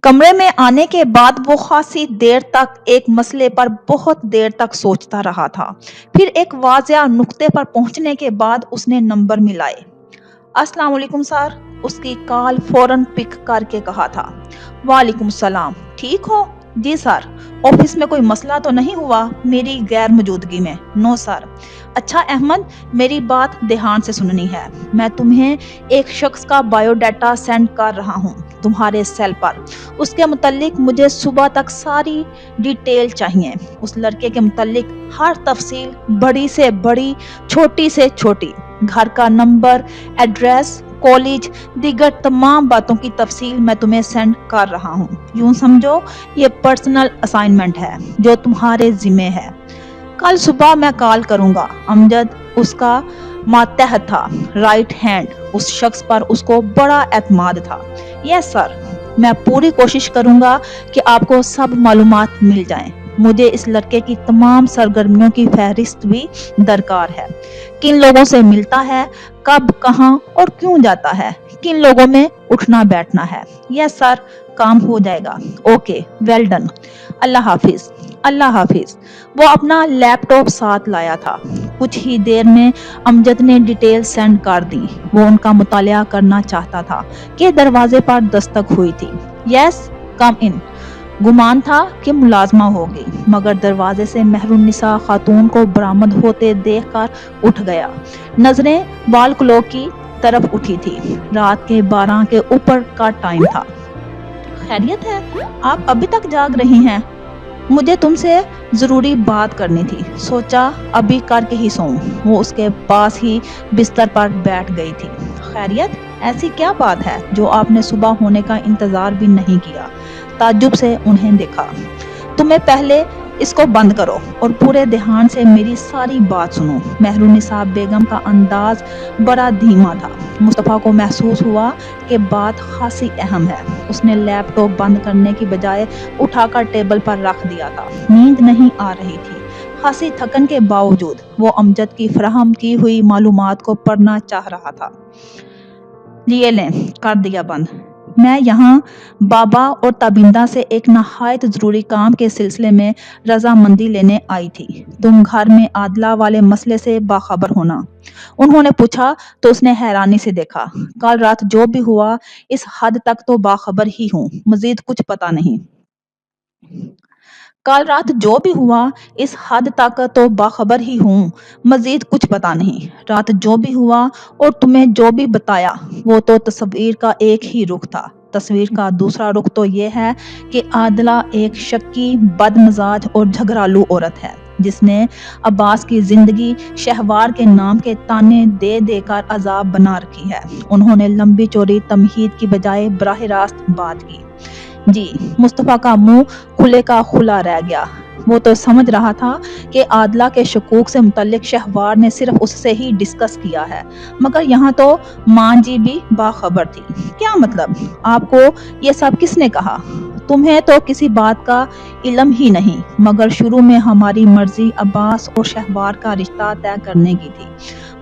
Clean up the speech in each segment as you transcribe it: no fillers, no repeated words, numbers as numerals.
कमरे में आने के बाद वो खासी देर तक एक मसले पर बहुत देर तक सोचता रहा था। फिर एक वाज़िया नुक्ते पर पहुंचने के बाद उसने नंबर मिलाए। अस्सलाम वालेकुम सर, उसकी कॉल फौरन पिक करके कहा था। वालेकुम सलाम, ठीक हो? जी सर। ऑफिस में कोई मसला तो नहीं हुआ मेरी गैर मौजूदगी में? No sir. अच्छा अहमद, मेरी बात ध्यान से सुननी है। मैं तुम्हें एक शख्स का बायोडाटा सेंड कर रहा हूँ तुम्हारे सेल पर। उसके मुतालिक मुझे सुबह तक सारी डिटेल चाहिए। उस लड़के के मुतालिक हर तफसील, बड़ी से बड़ी, छोटी से छोटी, घर का नंबर, एड्रेस, कॉलेज, दीगर तमाम बातों की तफसील मैं तुम्हें सेंड कर रहा हूँ। यूं समझो ये पर्सनल असाइनमेंट है जो तुम्हारे जिम्मे है। कल सुबह मैं कॉल करूंगा। अमजद उसका मातहत था, राइट हैंड। उस शख्स पर उसको बड़ा एतमाद था। यस सर, मैं पूरी कोशिश करूंगा कि आपको सब मालूमात मिल जाएं। मुझे इस लड़के की तमाम सरगर्मियों की फहरिस्त भी दरकार है। किन लोगों से मिलता है, कब, कहां और क्यों जाता है, किन लोगों में उठना बैठना है। यस सर, काम हो जाएगा। Okay, well done. अल्लाह हाफिज। अल्लाह हाफिज। वो अपना लैपटॉप साथ लाया था। कुछ ही देर में अमजद ने डिटेल सेंड कर दी। वो उनका मुतालिया करना चाहता था कि दरवाजे पर दस्तक हुई थी। यस, कम इन। गुमान था कि मुलाजमा होगी, मगर दरवाजे से मेहरुन्निसा खातून को बरामद होते देखकर उठ गया। नजरें वाल क्लॉक की तरफ उठी थी। रात के 12 के ऊपर का टाइम था। खैरियत है? आप अभी तक जाग रही हैं? मुझे तुमसे जरूरी बात करनी थी, सोचा अभी करके ही सोऊं। वो उसके पास ही बिस्तर पर बैठ गई थी। खैरियत? ऐसी क्या बात है जो आपने सुबह होने का इंतजार भी नहीं किया? ताज्जुब से उन्हें देखा। तुम्हें पहले इसको बंद करो और पूरे ध्यान से मेरी सारी बात सुनो। मेहरुन्निसा बेगम का अंदाज बड़ा धीमा था। मुस्तफ़ा को महसूस हुआ कि बात खासी अहम है। उसने लैपटॉप बंद करने की बजाय उठाकर टेबल पर रख दिया था। नींद नहीं आ रही थी। खासी थकन के बावजूद वो अमजद की फराहम की हुई मालूमात को पढ़ना चाह रहा था। लिए लें, कर दिया बंद। मैं यहाँ बाबा और ताबिंदा से एक नहायत ज़रूरी काम के सिलसिले में रजामंदी लेने आई थी। तुम घर में आदला वाले मसले से बाखबर होना? उन्होंने पूछा तो उसने हैरानी से देखा। कल रात जो भी हुआ इस हद तक तो बाखबर ही हूँ, मजीद कुछ पता नहीं। कल रात जो भी हुआ इस हद तक तो बाखबर ही हूँ, मजीद कुछ पता नहीं। रात जो भी हुआ और तुम्हें जो भी बताया वो तो तस्वीर का एक ही रुख था। तस्वीर का दूसरा रुख तो ये है कि आदला एक शक्की, बदमिजाज और झगड़ालू औरत है जिसने अब्बास की जिंदगी शहवार के नाम के ताने दे देकर अजाब बना रखी है। उन्होंने लंबी चौड़ी तमहीद की बजाय बराह रास्त बात की। जी, मुस्तफ़ा का मुंह खुले का खुला रह गया। वो तो समझ रहा था कि आदला के शकूक से मुतल्लिक शहवार ने सिर्फ उससे ही डिस्कस किया है, मगर यहाँ तो मां जी भी बाखबर थी। क्या मतलब? आपको ये सब किसने कहा? तुम्हें तो किसी बात का इल्म ही नहीं, मगर शुरू में हमारी मर्जी अब्बास और शहवार का रिश्ता तय करने की थी,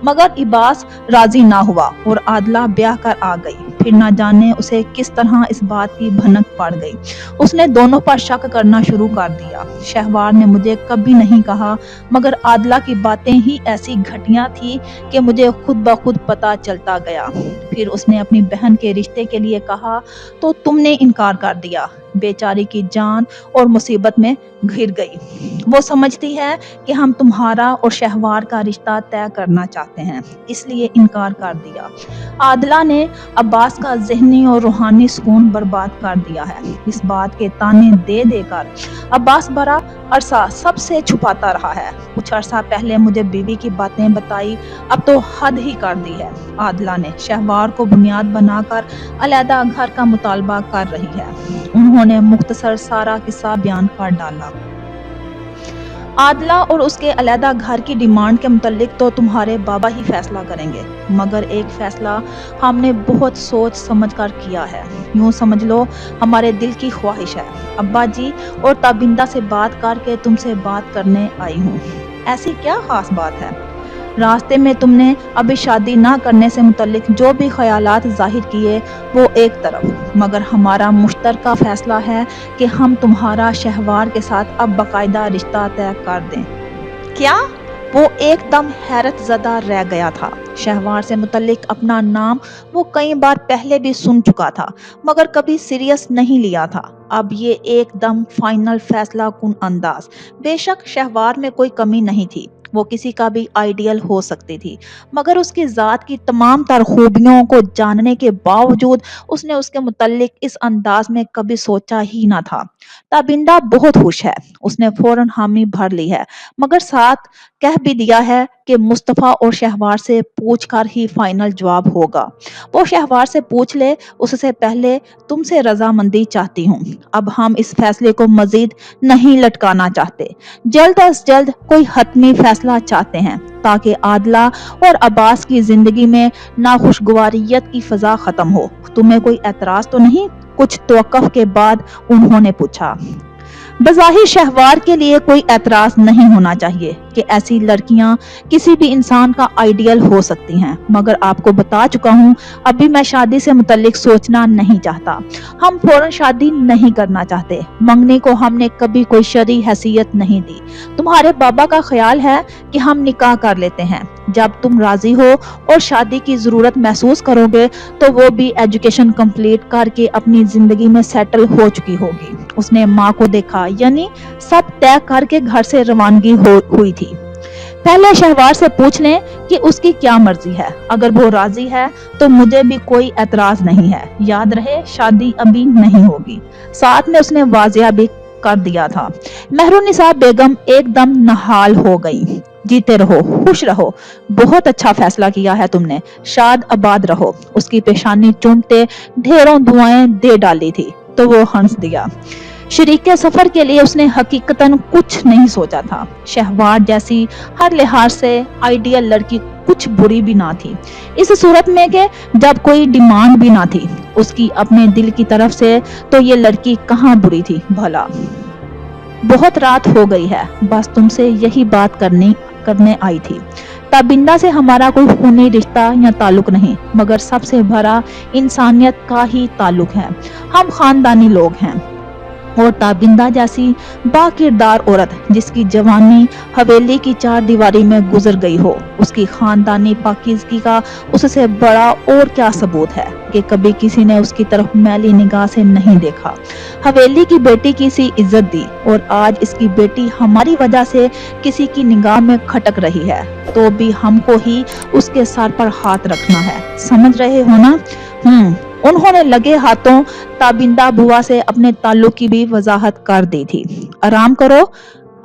मगर इब्बास राजी ना हुआ और आदला ब्याह कर आ गई। फिर ना जाने उसे किस तरह इस बात की भनक पड़ गई। उसने दोनों पर शक करना शुरू कर दिया। शहवार ने मुझे कभी नहीं कहा, मगर आदला की बातें ही ऐसी घटिया थी कि मुझे खुद ब खुद पता चलता गया। फिर उसने अपनी बहन के रिश्ते के लिए कहा तो तुमने इनकार कर दिया। बेचारी की जान और मुसीबत में घिर गई। वो समझती है कि हम तुम्हारा और शहवार का रिश्ता तय करना चाहते हैं, इसलिए इनकार कर दिया। आदला ने अब्बास का ज़हनी और रूहानी सुकून बर्बाद कर दिया है। इस बात के ताने दे देकर अब्बास बड़ा अरसा सबसे छुपाता रहा है। कुछ अरसा पहले मुझे बीवी की बातें बताई, अब तो हद ही कर दी है। आदला ने शहवार को बुनियाद बनाकर अलहदा घर का मुतालबा कर रही है। उन्होंने मुख्तसर सारा किस्सा बयान कर डाला। आदला और उसके अलहदा घर की डिमांड के मुतालिक तो तुम्हारे बाबा ही फैसला करेंगे, मगर एक फैसला हमने बहुत सोच समझ कर किया है। यूं समझ लो हमारे दिल की ख्वाहिश है। अब्बा जी और ताबिंदा से बात करके तुमसे बात करने आई हूँ। ऐसी क्या खास बात है? रास्ते में तुमने अभी शादी ना करने से मुतल्लिक जो भी ख्यालात जाहिर किए वो एक तरफ, मगर हमारा मुश्तरका फैसला है कि हम तुम्हारा शहवार के साथ अब बाकायदा रिश्ता तय कर दें। क्या? वो एकदम हैरत ज़दा रह गया था। शहवार से मुतल्लिक अपना नाम वो कई बार पहले भी सुन चुका था, मगर कभी सीरियस नहीं लिया था। अब ये एकदम फाइनल फैसला कुन अंदाज। बेशक शहवार में कोई कमी नहीं थी, वो किसी का भी आइडियल हो सकती थी, मगर उसकी ज़ात की तमाम तर खूबियों को जानने के बावजूद उसने उसके मुतल्लिक इस अंदाज में कभी सोचा ही ना था। ताबिंदा बहुत खुश है, उसने फौरन हामी भर ली है, मगर साथ कह भी दिया है कि मुस्तफ़ा और शहवार से पूछ कर ही फाइनल जवाब होगा। वो शहवार से पूछ ले, उससे पहले तुमसे रजामंदी चाहती हूँ। अब हम इस फैसले को मजीद नहीं लटकाना चाहते, जल्द अज जल्द कोई हतमी फैसला चाहते हैं ताकि आदला और अब्बास की जिंदगी में नाखुशगवारियत की फजा खत्म हो। तुम्हें कोई एतराज तो नहीं? कुछ तवक्कुफ के बाद उन्होंने पूछा। बज़ाहिर शहवार के लिए कोई एतराज नहीं होना चाहिए कि ऐसी लड़कियां किसी भी इंसान का आइडियल हो सकती हैं, मगर आपको बता चुका हूं अभी मैं शादी से मुतल्लिक सोचना नहीं चाहता। हम फौरन शादी नहीं करना चाहते। मंगनी को हमने कभी कोई शरई हैसियत नहीं दी। तुम्हारे बाबा का ख्याल है कि हम निकाह कर लेते हैं। जब तुम राजी हो और शादी की जरूरत महसूस करोगे तो वो भी एजुकेशन कंप्लीट करके अपनी जिंदगी में सेटल हो चुकी होगी। उसने माँ को देखा, यानी सब तय करके घर से रवानगी हुई थी। पहले शहवार से पूछ लें कि उसकी क्या मर्जी है। अगर वो राजी है तो मुझे भी कोई एतराज नहीं है। याद रहे शादी अभी नहीं होगी। साथ में उसने वाजिया भी कर दिया था। मेहरुन्निसा बेगम एकदम नहाल हो गई। जीते रहो, खुश रहो, बहुत अच्छा फैसला किया है तुमने, शाद आबाद रहो। उसकी पेशानी चूमते ढेरों दुआएं दे डाली थी तो वो हंस दिया। शरीके सफर के लिए उसने हकीकतन कुछ नहीं सोचा था। शहवार जैसी हर लिहाज से आइडियल लड़की कुछ बुरी भी ना थी, इस सूरत में कि जब कोई डिमांड भी ना थी उसकी अपने दिल की तरफ से, तो ये लड़की कहाँ बुरी थी भला। बहुत रात हो गई है, बस तुमसे यही बात करने आई थी। ताबिंदा से हमारा कोई खूनी रिश्ता या ताल्लुक नहीं, मगर सबसे बड़ा इंसानियत का ही ताल्लुक है। हम खानदानी लोग हैं और ताबिंदा जैसी बाकिरदार औरत जिसकी जवानी हवेली की चार दीवारी में गुजर गई हो, उसकी खानदानी पाकीज़गी का उससे बड़ा और क्या सबूत है कि कभी किसी ने उसकी तरफ मैली निगाह से नहीं देखा। हवेली की बेटी की सी इज्जत दी और आज इसकी बेटी हमारी वजह से किसी की निगाह में खटक रही है तो भी हमको ही उसके सर पर हाथ रखना है। समझ रहे हो ना? उन्होंने लगे हाथों ताबिंदा बुआ से अपने ताल्लुक की भी वजाहत कर दी थी। आराम करो,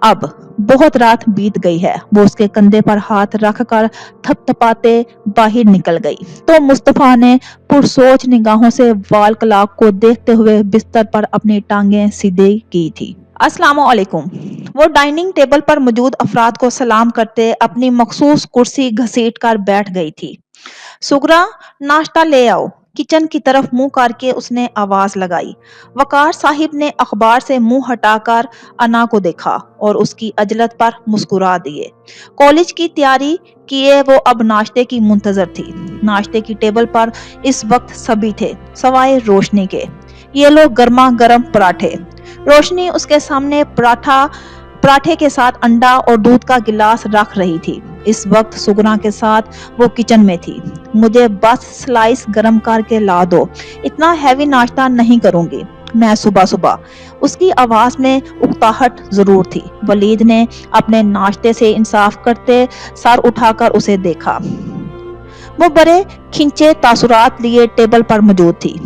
अब बहुत रात बीत गई है। वो उसके कंधे पर हाथ रखकर थपथपाते बाहर निकल गई तो मुस्तफा ने पुरसोच निगाहों से वाल कलाक को देखते हुए बिस्तर पर अपनी टांगें सीधी की थी। अस्सलाम वालेकुम। वो डाइनिंग टेबल पर मौजूद अफराद को सलाम करते अपनी मखसूस कुर्सी घसीट कर बैठ गई थी। सुगरा, नाश्ता ले आओ। किचन की तरफ मुंह करके उसने आवाज लगाई। वकार साहिब ने अखबार से मुंह हटाकर अना को देखा और उसकी अजलत पर मुस्कुरा दिए। कॉलेज की तैयारी किए वो अब नाश्ते की मुंतजर थी। नाश्ते की टेबल पर इस वक्त सभी थे सवाए रोशनी के। ये लोग गर्मा गर्म पराठे। रोशनी उसके सामने पराठे के साथ अंडा और दूध का गिलास रख रही थी। इस वक्त सुगना के साथ वो किचन में थी। मुझे बस स्लाइस गरम करके ला दो, इतना हैवी नाश्ता नहीं करूंगी मैं सुबह सुबह। उसकी आवाज में उकताहट जरूर थी। वलीद ने अपने नाश्ते से इंसाफ करते सर उठाकर उसे देखा। वो बड़े खिंचे तासुरात लिए टेबल पर मौजूद थी।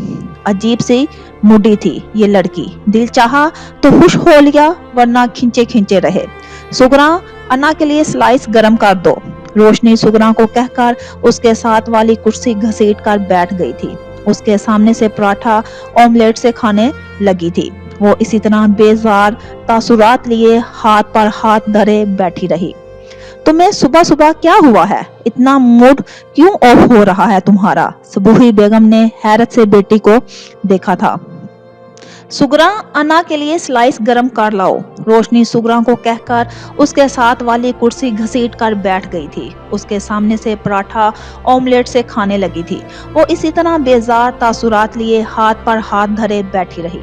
अजीब सी मुडी थी ये लड़की। दिल चाहा तो खुश हो लिया, वरना खिंचे खिंचे रहे। सुगरा, अना के लिए स्लाइस गरम कर दो। रोशनी सुगरा को कहकर उसके साथ वाली कुर्सी घसीट कर बैठ गई थी। उसके सामने से पराठा ऑमलेट से खाने लगी थी। वो इसी तरह बेजार तासुरात लिए हाथ पर हाथ धरे बैठी रही। तुम्हें सुबह सुबह क्या हुआ है? इतना मूड क्यों ऑफ हो रहा है तुम्हारा? सबूही बेगम ने हैरत से बेटी को देखा था। सुगरा, अना के लिए स्लाइस गरम कर लाओ। रोशनी सुगरा को कहकर उसके साथ वाली कुर्सी घसीट कर बैठ गई थी। उसके सामने से पराठा ऑमलेट से खाने लगी थी। वो इसी तरह बेजार तासुरात लिए हाथ पर हाथ धरे बैठी रही।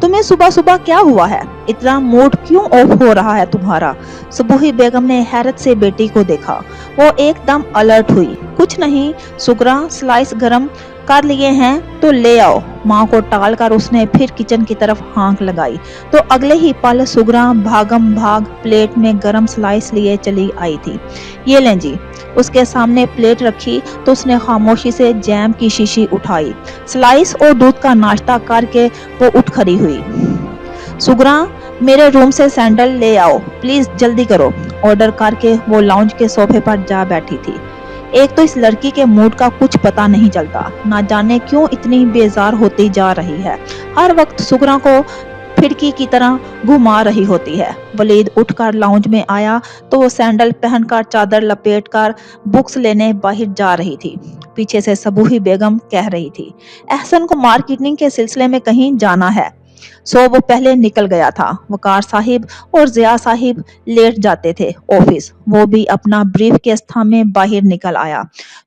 तुम्हें सुबह सुबह क्या हुआ है? इतना मूड क्यों ऑफ हो रहा है तुम्हारा? सबूही बेगम ने हैरत से बेटी को देखा। वो एकदम अलर्ट हुई। कुछ नहीं सुगरा, स्लाइस गरम कर लिए हैं तो ले आओ। माँ को टालकर उसने फिर किचन की तरफ हाँक लगाई तो अगले ही पल सुगरा भागम भाग प्लेट में गरम स्लाइस लिए चली आई थी। ये लें जी। उसके सामने प्लेट रखी तो उसने खामोशी से जैम की शीशी उठाई। स्लाइस और दूध का नाश्ता करके वो उठ खड़ी हुई। सुगरा, मेरे रूम से सैंडल ले आओ, प्लीज जल्दी करो। ऑर्डर करके वो लाउंज के सोफे पर जा बैठी थी। एक तो इस लड़की के मूड का कुछ पता नहीं चलता, ना जाने क्यों इतनी बेजार होती जा रही है। हर वक्त सुगरा को फिरकी की तरह घुमा रही होती है। वलीद उठकर लाउंज में आया तो वो सैंडल पहनकर चादर लपेटकर बुक्स लेने बाहर जा रही थी। पीछे से सबूही बेगम कह रही थी, एहसन को मार्केटिंग के सिलसिले में कहीं जाना है। सो वो पहले निकल गया था। वकार साहिब और जिया साहिब लेट जाते थे ऑफिस। वो भी अपना ब्रीफ केस थामे बाहर निकल आया।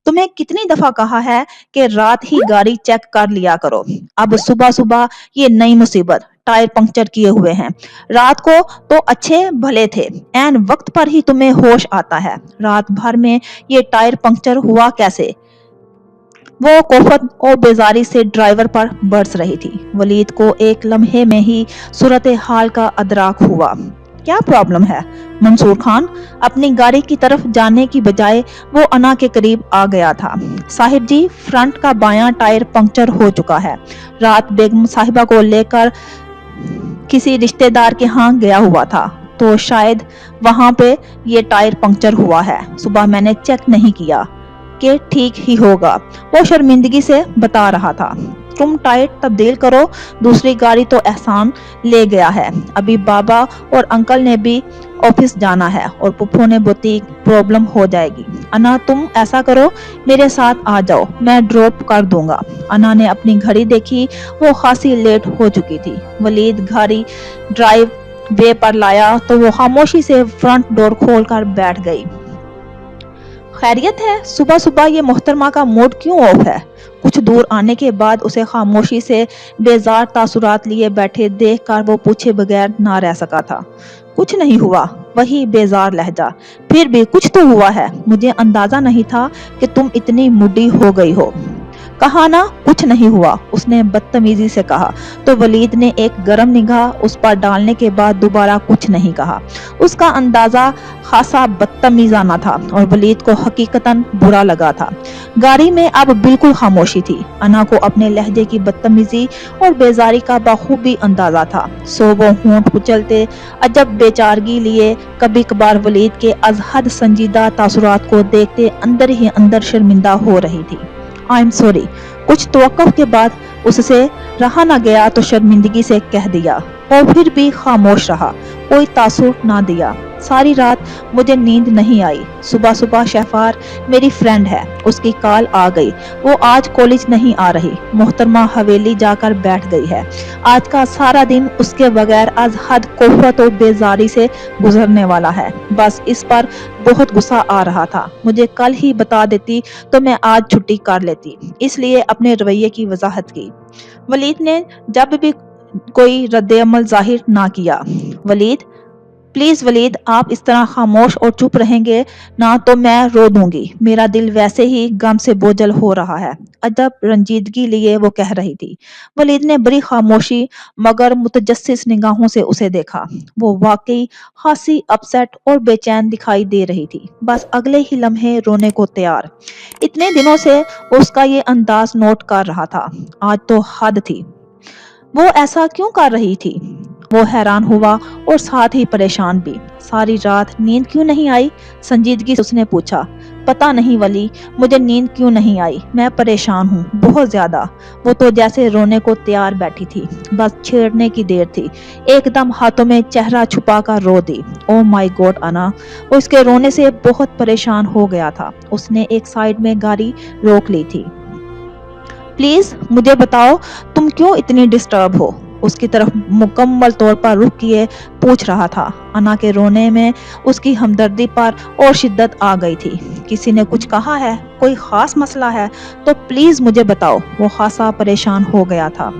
तुम्हें कितनी दफा कहा है कि रात ही गाड़ी चेक कर लिया करो। अब सुबह सुबह ये नई मुसीबत, टायर पंक्चर किए हुए हैं। रात को तो अच्छे भले थे, एन वक्त पर ही तुम्हें होश आता है। रात भर में ये टायर पंक्चर हुआ कैसे? वो कोफत और बेजारी से ड्राइवर पर बरस रही थी। वलीद को एक लम्हे में ही सूरत हाल का अदराक हुआ। क्या प्रॉब्लम है? मंसूर खान अपनी गाड़ी की तरफ जाने की बजाय वो अना के करीब आ गया था। साहिब जी, फ्रंट का बायां टायर पंक्चर हो चुका है। रात बेगम साहिबा को लेकर किसी रिश्तेदार के यहाँ गया हुआ था तो शायद वहां पे ये टायर पंक्चर हुआ है। सुबह मैंने चेक नहीं किया कि ठीक ही होगा। वो शर्मिंदगी से बता रहा था। तुम टायर तब्दील करो, दूसरी गाड़ी तो एहसान ले गया है। अभी बाबा और अंकल ने भी ऑफिस जाना है और पुप्पो ने बुटीक, प्रॉब्लम हो जाएगी। अना, तुम ऐसा करो, मेरे साथ आ जाओ, मैं ड्रॉप कर दूंगा। अना ने अपनी घड़ी देखी, वो खासी लेट हो चुकी थी। वलीद गाड़ी ड्राइव वे पर लाया तो वो खामोशी से फ्रंट डोर खोलकर बैठ गई। खैरियत है? सुबह सुबह ये मोहतरमा का मूड क्यों ऑफ है? कुछ दूर आने के बाद उसे खामोशी से बेजार तासुरात लिए बैठे देखकर वो पूछे बगैर ना रह सका था। कुछ नहीं हुआ, वही बेजार लहजा। फिर भी कुछ तो हुआ है। मुझे अंदाजा नहीं था कि तुम इतनी मुड्डी हो गई हो। कहा ना कुछ नहीं हुआ, उसने बदतमीजी से कहा तो वलीद ने एक गर्म निगाह उस पर डालने के बाद दोबारा कुछ नहीं कहा। उसका अंदाजा खासा बदतमीजाना था और वलीद को हकीकतन बुरा लगा था। गाड़ी में अब बिल्कुल खामोशी थी। अना को अपने लहजे की बदतमीजी और बेजारी का बखूबी अंदाजा था। सो वो होंठ कुचलते अजब बेचारगी लिए कभी कभार वलीद के अजहद संजीदा तासुरात को देखते अंदर ही अंदर शर्मिंदा हो रही थी। I am sorry. कुछ तवक्कुफ के बाद उससे रहा न गया तो शर्मिंदगी से कह दिया और फिर भी खामोश रहा, कोई तासुर ना दिया। सारी रात मुझे नींद नहीं आई। सुबह सुबह शहफार मेरी फ्रेंड है, उसकी कॉल आ गई। वो आज कॉलेज नहीं आ रही। मोहतरमा हवेली जाकर बैठ गई है। आज का सारा दिन उसके बगैर आज हद कोफत और बेजारी से गुजरने वाला है। बस इस पर बहुत गुस्सा आ रहा था। मुझे कल ही बता देती तो मैं आज छुट्टी कर लेती। इसलिए अपने रवैये की वजाहत की। वलीद ने जब भी कोई रद्द-ए-अमल जाहिर ना किया। वलीद, प्लीज वलीद, आप इस तरह खामोश और चुप रहेंगे ना तो मैं रो दूंगी। मेरा दिल वैसे ही गम से बोझल हो रहा है। अदब रंजीदगी लिए वो कह रही थी। वलीद ने बड़ी खामोशी मगर मुतजस्सिस निगाहों से उसे देखा। वो वाकई खासी अपसेट और बेचैन दिखाई दे रही थी। बस अगले ही लम्हे रोने को तैयार। इतने दिनों से उसका ये अंदाज नोट कर रहा था। आज तो हद थी। वो ऐसा क्यों कर रही थी? वो हैरान हुआ और साथ ही परेशान भी। सारी रात नींद क्यों नहीं आई? संजीदगी से उसने पूछा। पता नहीं वली, मुझे नींद क्यों नहीं आई। मैं परेशान हूँ बहुत ज्यादा। वो तो जैसे रोने को तैयार बैठी थी, बस छेड़ने की देर थी। एकदम हाथों में चेहरा छुपा कर रो दी। ओ माय गॉड अना, वो इसके रोने से बहुत परेशान हो गया था। उसने एक साइड में गाड़ी रोक ली थी। प्लीज मुझे बताओ तुम क्यों इतनी डिस्टर्ब हो? اس کی طرف مکمل طور پر رخ کیے پوچھ رہا تھا۔ انا کے رونے میں اس کی ہمدردی پر اور شدت آ گئی تھی۔ کسی نے کچھ کہا ہے؟ کوئی خاص مسئلہ ہے تو پلیز مجھے بتاؤ۔ وہ خاصا پریشان ہو گیا تھا۔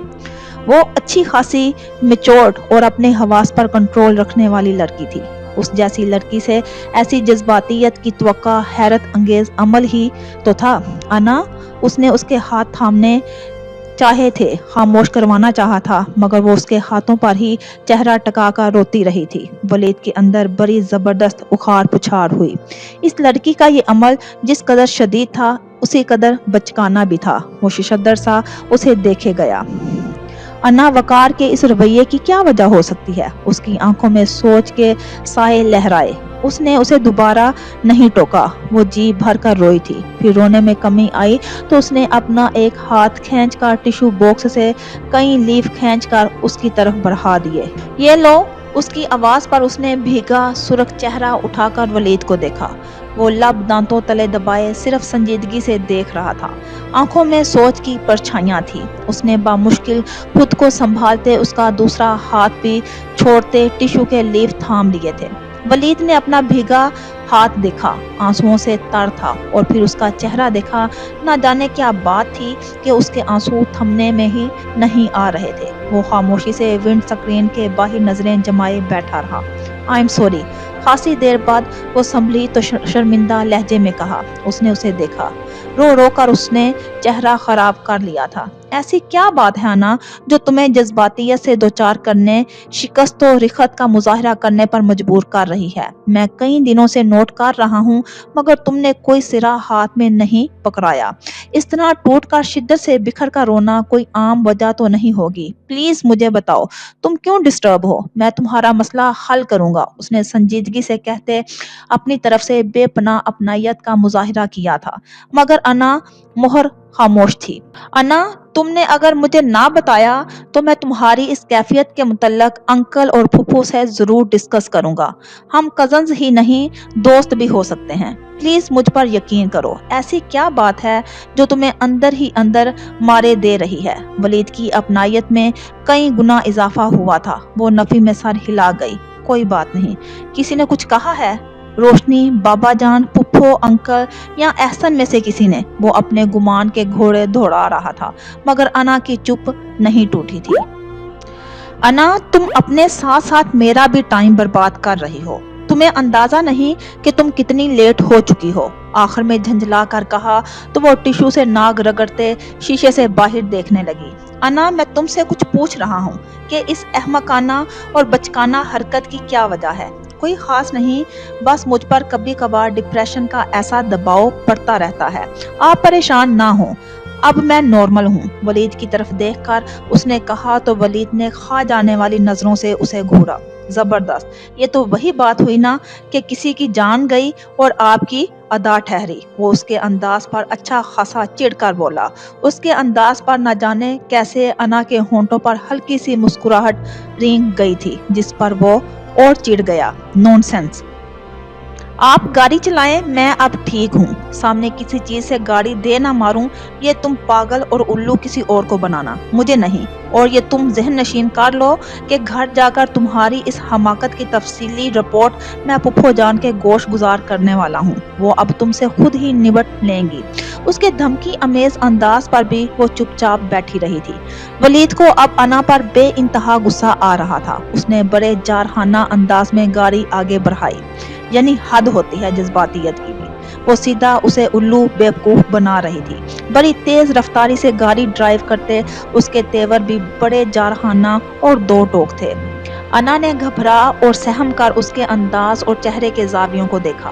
وہ اچھی خاصی میچورڈ اور اپنے حواس پر کنٹرول رکھنے والی لڑکی تھی۔ اس جیسی لڑکی سے ایسی جذباتیت کی توقع حیرت انگیز عمل ہی تو تھا۔ انا اس نے اس کے ہاتھ تھامنے چاہے تھے، خاموش کروانا چاہا تھا، مگر وہ اس کے ہاتھوں پر ہی چہرہ ٹکا کر روتی رہی تھی۔ ولید کے اندر بڑی زبردست اکھاڑ پچھاڑ ہوئی۔ اس لڑکی کا یہ عمل جس قدر شدید تھا اسی قدر بچکانہ بھی تھا۔ وہ ششدر سا اسے دیکھے گیا۔ انا وقار کے اس رویے کی کیا وجہ ہو سکتی ہے؟ اس کی آنکھوں میں سوچ کے سائے لہرائے۔ اس نے اسے دوبارہ نہیں ٹوکا۔ وہ جی بھر کر روئی تھی۔ پھر رونے میں کمی آئی تو اس نے اپنا ایک ہاتھ کھینچ کر ٹشو باکس سے کئی لیف کھینچ کر اس کی طرف بڑھا دیے۔ یہ لو۔ اس کی آواز پر اس نے بھیگا سرخ چہرہ اٹھا کر ولید کو دیکھا۔ وہ لب دانتوں تلے دبائے صرف سنجیدگی سے دیکھ رہا تھا۔ آنکھوں میں سوچ کی پرچھائیاں تھیں۔ اس نے بامشکل خود کو سنبھالتے اس کا دوسرا ہاتھ بھی چھوڑتے ٹشو کے لیف تھام لیے تھے۔ ولید نے اپنا بھیگا ہاتھ دیکھا، آنسوؤں سے تر تھا، اور پھر اس کا چہرہ دیکھا۔ نہ جانے کیا بات تھی کہ اس کے آنسو تھمنے میں ہی نہیں آ رہے تھے۔ وہ خاموشی سے ونڈ سکرین کے باہر نظریں جمائے بیٹھا رہا۔ I am sorry. خاصی دیر بعد وہ سنبھلی تو شرمندہ لہجے میں کہا۔ اس نے اسے دیکھا۔ رو رو کر اس نے چہرہ خراب کر لیا تھا۔ ایسی کیا بات ہے انا جو تمہیں جذباتیت سے دوچار کرنے، شکست و رخت کا مظاہرہ کرنے پر مجبور کر رہی ہے؟ میں کئی دنوں سے نوٹ کر رہا ہوں مگر تم نے کوئی سرا ہاتھ میں نہیں پکڑایا۔ اس طرح ٹوٹ کر شدت سے بکھر کر رونا کوئی عام وجہ تو نہیں ہوگی۔ پلیز مجھے بتاؤ تم کیوں ڈسٹرب ہو؟ میں تمہارا مسئلہ حل کروں گا، اس نے سنجیدگی سے کہتے اپنی طرف سے بے پناہ اپنائیت کا مظاہرہ کیا تھا، مگر انا مہر خاموش تھی۔ انا تم نے اگر مجھے نہ بتایا تو میں تمہاری اس کیفیت کے متعلق انکل اور پھپھو سے ضرور ڈسکس کروں گا۔ ہم کزنز ہی نہیں دوست بھی ہو سکتے ہیں۔ پلیز مجھ پر یقین کرو۔ ایسی کیا بات ہے جو تمہیں اندر ہی اندر مارے دے رہی ہے؟ ولید کی اپنائیت میں کئی گنا اضافہ ہوا تھا۔ وہ نفی میں سر ہلا گئی۔ کوئی بات نہیں۔ کسی نے کچھ کہا ہے؟ روشنی، بابا جان، پھپھو، انکل یا احسن میں سے کسی نے؟ وہ اپنے گمان کے گھوڑے دوڑا رہا تھا، مگر انا کی چپ نہیں ٹوٹی تھی۔ انا تم اپنے ساتھ ساتھ میرا بھی ٹائم برباد کر رہی ہو۔ تمہیں اندازہ نہیں کہ تم کتنی لیٹ ہو چکی ہو۔ آخر میں جھنجھلا کر کہا تو وہ ٹشو سے ناک رگڑتے شیشے سے باہر دیکھنے لگی۔ انا میں تم سے کچھ پوچھ رہا ہوں کہ اس احمقانہ اور بچکانہ حرکت کی کیا وجہ ہے؟ کوئی خاص نہیں، بس مجھ پر کبھی کبھار ڈپریشن کا ایسا دباؤ پڑتا رہتا ہے۔ آپ پریشان نہ ہوں، اب میں نارمل ہوں۔ ولید کی طرف دیکھ کر اس نے کہا تو ولید نے کھا جانے والی نظروں سے اسے گھورا۔ زبردست، یہ تو وہی بات ہوئی نا کہ کسی کی جان گئی اور آپ کی ادا ٹھہری۔ وہ اس کے انداز پر اچھا خاصا چڑھ کر بولا۔ اس کے انداز پر نہ جانے کیسے انا کے ہونٹوں پر ہلکی سی مسکراہٹ رینگ گئی تھی، جس پر وہ اور چڑھ گیا۔ نون سینس۔ آپ گاڑی چلائیں، میں اب ٹھیک ہوں۔ سامنے کسی چیز سے گاڑی دے نہ ماروں، یہ تم پاگل اور الو کسی اور کو بنانا، مجھے نہیں۔ اور یہ تم ذہن نشین کر لو کہ گھر جا کر تمہاری اس حماقت کی تفصیلی رپورٹ میں پھپھو جان کے گوش گزار کرنے والا ہوں۔ وہ اب تم سے خود ہی نبٹ لیں گی۔ اس کے دھمکی امیز انداز پر بھی وہ چپ چاپ بیٹھی رہی تھی۔ ولید کو اب انا پر بے انتہا غصہ آ رہا تھا۔ اس نے بڑے جارحانہ انداز میں گاڑی آگے بڑھائی۔ یعنی حد ہوتی ہے جذباتیت کی بھی۔ وہ سیدھا اسے الو بیوقوف بنا رہی تھی۔ بڑی تیز رفتاری سے گاڑی ڈرائیو کرتے اس کے تیور بھی بڑے جارحانہ اور دو ٹوک تھے۔ انا نے گھبرا اور سہم کر اس کے انداز اور چہرے کے زاویوں کو دیکھا۔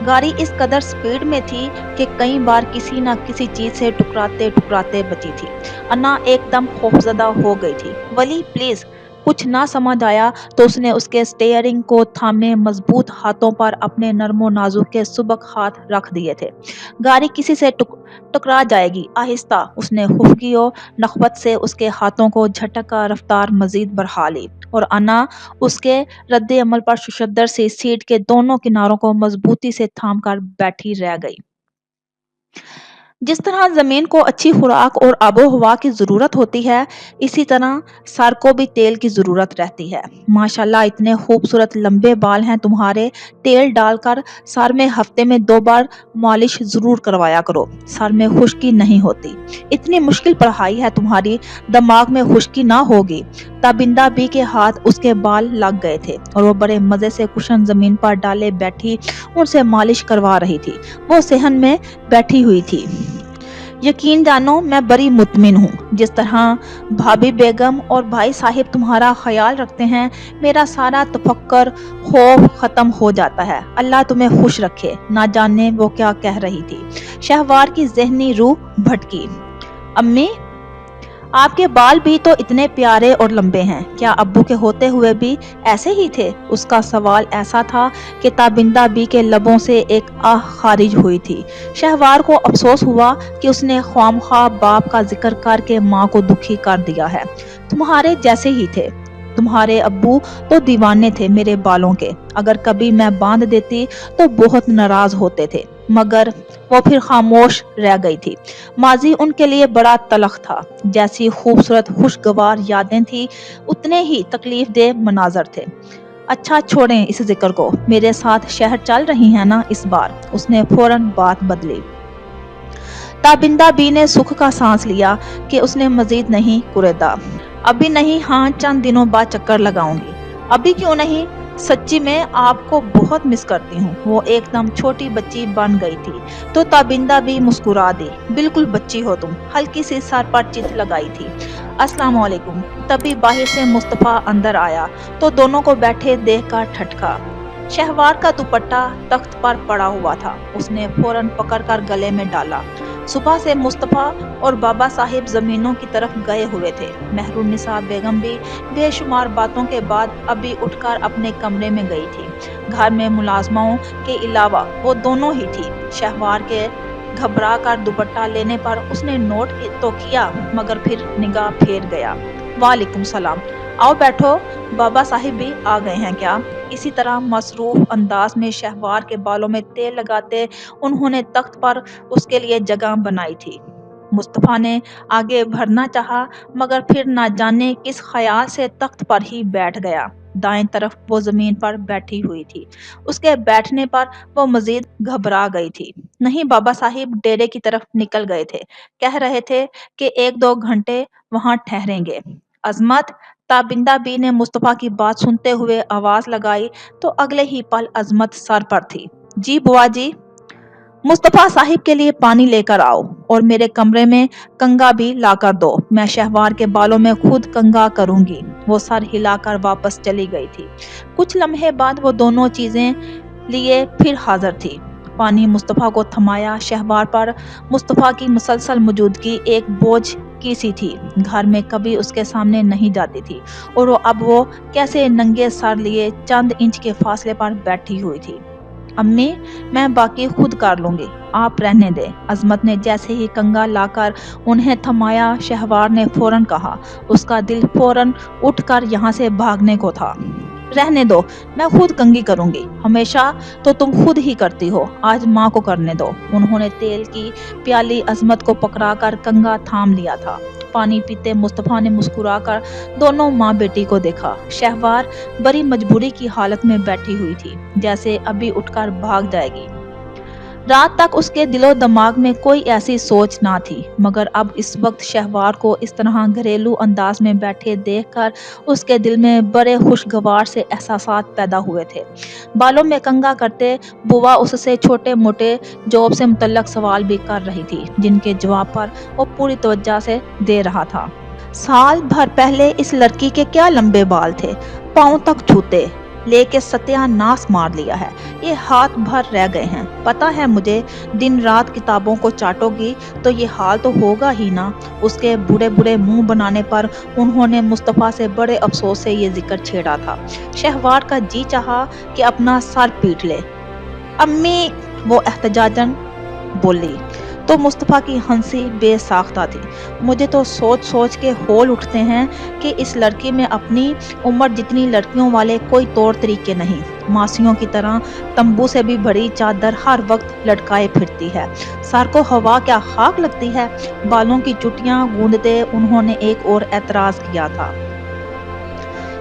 گاڑی اس قدر سپیڈ میں تھی کہ کئی بار کسی نہ کسی چیز سے ٹکراتے ٹکراتے بچی تھی۔ انا ایک دم خوفزدہ ہو گئی تھی۔ ولی پلیز۔ کچھ نہ سمجھ آیا تو اس نے اس کے سٹیئرنگ کو تھامے مضبوط ہاتھوں پر اپنے نرم و نازک کے سبک ہاتھ رکھ دیے تھے۔ گاڑی کسی سے ٹکرا جائے گی، آہستہ۔ اس نے خفگی و نخوت سے اس کے ہاتھوں کو جھٹک کر رفتار مزید بڑھا لی، اور انا اس کے رد عمل پر ششدر سی سیٹ کے دونوں کناروں کو مضبوطی سے تھام کر بیٹھی رہ گئی۔ जिस तरह ज़मीन को अच्छी खुराक और आबो-हवा की ज़रूरत होती है, इसी तरह सर को भी तेल की ज़रूरत रहती है। माशाल्लाह इतने खूबसूरत लंबे बाल हैं तुम्हारे, तेल डालकर सर में हफ्ते में 2 बार मालिश ज़रूर करवाया करो, सर में खुश्की नहीं होती। इतनी मुश्किल पढ़ाई है तुम्हारी, दिमाग में खुश्की ना होगी। ताबिंदा बी के हाथ उसके बाल लग गए थे और वो बड़े मज़े से कुशन ज़मीन पर डाले बैठी उनसे मालिश करवा रही थी। वो सेहन में बैठी हुई थी। यकीन जानो मैं बड़ी मुतमिन हूँ। जिस तरह भाभी बेगम और भाई साहिब तुम्हारा ख्याल रखते हैं, मेरा सारा तफक्कर खौफ खत्म हो जाता है। अल्लाह तुम्हें खुश रखे। ना जाने वो क्या कह रही थी। शहवार की जहनी रूह भटकी। अम्मी, आपके बाल भी तो इतने प्यारे और लंबे हैं, क्या अब्बू के होते हुए भी ऐसे ही थे? उसका सवाल ऐसा था कि ताबिंदा बी के लबों से एक आह खारिज हुई थी। शहवार को अफसोस हुआ कि उसने ख्वामख्वाह बाप का जिक्र करके माँ को दुखी कर दिया है। तुम्हारे जैसे ही थे। तुम्हारे अब्बू तो दीवाने थे मेरे बालों के। अगर कभी मैं बांध देती तो बहुत नाराज होते थे, मगर वो फिर खामोश रह गई थी। माजी उनके लिए बड़ा तलख था। जैसी खूबसूरत खुशगवार यादें थी, उतने ही तकलीफ दे मनाजर थे। अच्छा छोड़ें इस जिक्र को, मेरे साथ शहर चल रही हैं ना इस बार? उसने फौरन बात बदली। ताबिंदा बी ने सुख का सांस लिया कि उसने मजीद नहीं कुरेदा। अभी नहीं, हाँ चंद दिनों बाद चक्कर लगाऊंगी। अभी क्यों नहीं? सच्ची में आपको बहुत मिस करती हूँ। वो एकदम छोटी बच्ची बन गई थी तो ताबिंदा भी मुस्कुरा दी। बिल्कुल बच्ची हो तुम, हल्की सी सर पर चित लगाई थी। अस्सलाम वालेकुम। तभी बाहर से मुस्तफा अंदर आया तो दोनों को बैठे देखकर ठटका। शहवार का दुपट्टा तख्त पर पड़ा हुआ था। उसने फौरन पकड़कर गले में डाला। सुबह से मुस्तफा और बाबा साहिब जमीनों की तरफ गए हुए थे। मेहरुन्निसा बेगम भी बेशुमार बातों के बाद अभी उठकर अपने कमरे में गई थी। घर में मुलाजमाओं के अलावा वो दोनों ही थी। शहवार के घबरा कर दुपट्टा लेने पर उसने नोट तो किया, मगर फिर निगाह फेर गया। वालेकुम सलाम। आओ बैठो। बाबा साहिब भी आ गए हैं क्या? इसी तरह मसरूफ अंदाज में शहवार के बालों में तेल लगाते उन्होंने तख्त पर उसके लिए जगह बनाई थी। मुस्तफा ने आगे बढ़ना चाहा, मगर फिर ना जाने किस ख्याल से तख्त पर ही बैठ गया। दाएं तरफ वो जमीन पर बैठी हुई थी। उसके बैठने पर वो मजीद घबरा गई थी। नहीं, बाबा साहिब डेरे की तरफ निकल गए थे। कह रहे थे कि 1-2 घंटे वहां ठहरेंगे। अजमत, ताबिंदा बी ने मुस्तफा की बात सुनते हुए आवाज लगाई तो अगले ही पल अजमत सर पर थी। जी बुआ जी। मुस्तफा साहिब के लिए पानी लेकर आओ और मेरे कमरे में कंघा भी लाकर दो। मैं शहवार के बालों में खुद कंघा करूंगी। वो सर हिलाकर वापस चली गई थी। कुछ लम्हे बाद वो दोनों चीजें लिए फिर हाजिर थी। पानी मुस्तफा को थमाया। शहवार पर मुस्तफा की मुसलसल मौजूदगी एक बोझ की सी थी। घर में कभी उसके सामने नहीं जाती थी और अब वो कैसे नंगे सर लिए चंद इंच के फासले पर बैठी हुई थी। अम्मी, मैं बाकी खुद कर लूंगी, आप रहने दें। अजमत ने जैसे ही कंघा लाकर उन्हें थमाया, शहवार ने फौरन कहा। उसका दिल फौरन उठकर यहाँ से भागने को था। रहने दो, मैं खुद कंघी करूंगी। हमेशा तो तुम खुद ही करती हो, आज माँ को करने दो। उन्होंने तेल की प्याली अजमत को पकड़ाकर कंघा थाम लिया था। पानी पीते मुस्तफा ने मुस्कुराकर दोनों माँ बेटी को देखा। शहवार बड़ी मजबूरी की हालत में बैठी हुई थी, जैसे अभी उठकर भाग जाएगी। रात तक उसके दिलो दिमाग में कोई ऐसी सोच ना थी, मगर अब इस वक्त शहवार को इस तरह घरेलू अंदाज में बैठे देखकर उसके दिल में बड़े खुशगवार से एहसासात पैदा हुए थे। बालों में कंघा करते बुआ उससे छोटे मोटे जॉब से मुतल्लक सवाल भी कर रही थी, जिनके जवाब पर वो पूरी तवज्जो से दे रहा था। साल भर पहले इस लड़की के क्या लंबे बाल थे, पाँव तक छूते, लेके सत्यानाश मार लिया है। ये हाथ भर रह गए हैं। पता है मुझे, दिन रात किताबों को चाटोगी तो ये हाल तो होगा ही ना। उसके बुरे बुरे मुंह बनाने पर उन्होंने मुस्तफा से बड़े अफसोस से ये जिक्र छेड़ा था। शहवार का जी चाहा कि अपना सर पीट ले। अम्मी, वो एहतजाजन बोली, तो मुस्तफ़ा की हंसी बेसाख्ता थी। मुझे तो सोच सोच के होल उठते हैं कि इस लड़की में अपनी उम्र जितनी लड़कियों वाले कोई तौर तरीके नहीं। मासियों की तरह तंबू से भी बड़ी चादर हर वक्त लटकाए फिरती है। सर को हवा क्या खाक लगती है। बालों की चुटियां गूंदते उन्होंने एक और एतराज किया था।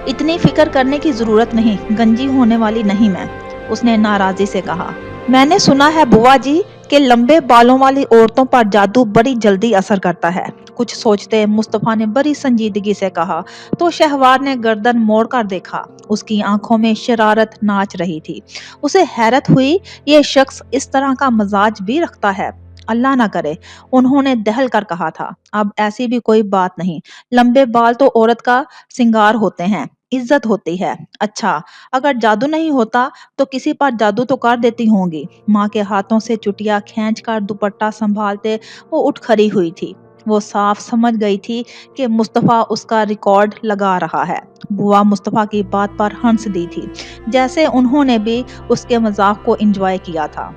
इतनी फिक्र करने की जरूरत नहीं, गंजी होने वाली नहीं मैं, उसने नाराजी से कहा। मैंने सुना है बुआ जी कि लंबे बालों वाली औरतों पर जादू बड़ी जल्दी असर करता है। कुछ सोचते मुस्तफा ने बड़ी संजीदगी से कहा तो शहवार ने गर्दन मोड़ कर देखा। उसकी आंखों में शरारत नाच रही थी। उसे हैरत हुई, ये शख्स इस तरह का मजाज भी रखता है। अल्लाह ना करे, उन्होंने दहल कर कहा था। अब ऐसी भी कोई बात नहीं, लंबे बाल तो औरत का सिंगार होते हैं, इज्जत होती है। अच्छा, अगर जादू नहीं होता तो किसी पर जादू तो कर देती होंगी। माँ के हाथों से चुटिया खींचकर दुपट्टा संभालते वो उठ खड़ी हुई थी। वो साफ समझ गई थी कि मुस्तफा उसका रिकॉर्ड लगा रहा है। बुआ मुस्तफा की बात पर हंस दी थी, जैसे उन्होंने भी उसके मजाक को एंजॉय किया था।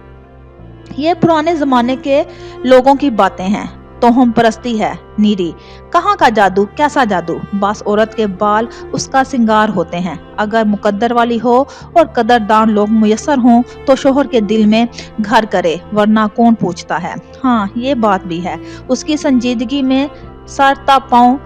ये पुराने जमाने के लोगों की बातें हैं, तोहम परस्ती है नीरी। कहाँ का जादू, कैसा जादू? बस औरत के बाल उसका सिंगार होते हैं। अगर मुकद्दर वाली हो और कदरदान लोग मुयस्सर हों तो शोहर के दिल में घर करे, वरना कौन पूछता है। हाँ, ये बात भी है। उसकी संजीदगी में सर ता पांव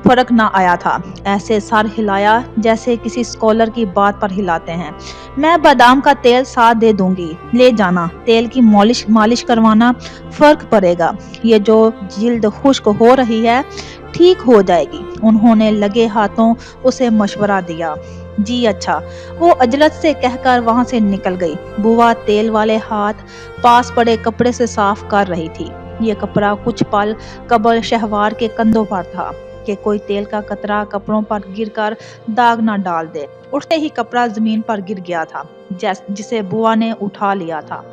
फर्क ना आया था। ऐसे सर हिलाया जैसे किसी स्कॉलर की बात पर हिलाते हैं। मैं बादाम का तेल साथ दे दूंगी, ले जाना। तेल की मालिश करवाना, फर्क पड़ेगा। ये जो जिल्द खुश्क हो रही है ठीक हो जाएगी। उन्होंने लगे हाथों उसे मशवरा दिया। जी अच्छा, वो अजलत से कहकर वहां से निकल गई। बुआ तेल वाले हाथ पास पड़े कपड़े से साफ कर रही थी। ये कपड़ा कुछ पल कबल शहवार के कंधों पर था कि कोई तेल का कतरा कपड़ों पर गिरकर दाग ना डाल दे। उठते ही कपड़ा जमीन पर गिर गया था, जिसे बुआ ने उठा लिया था।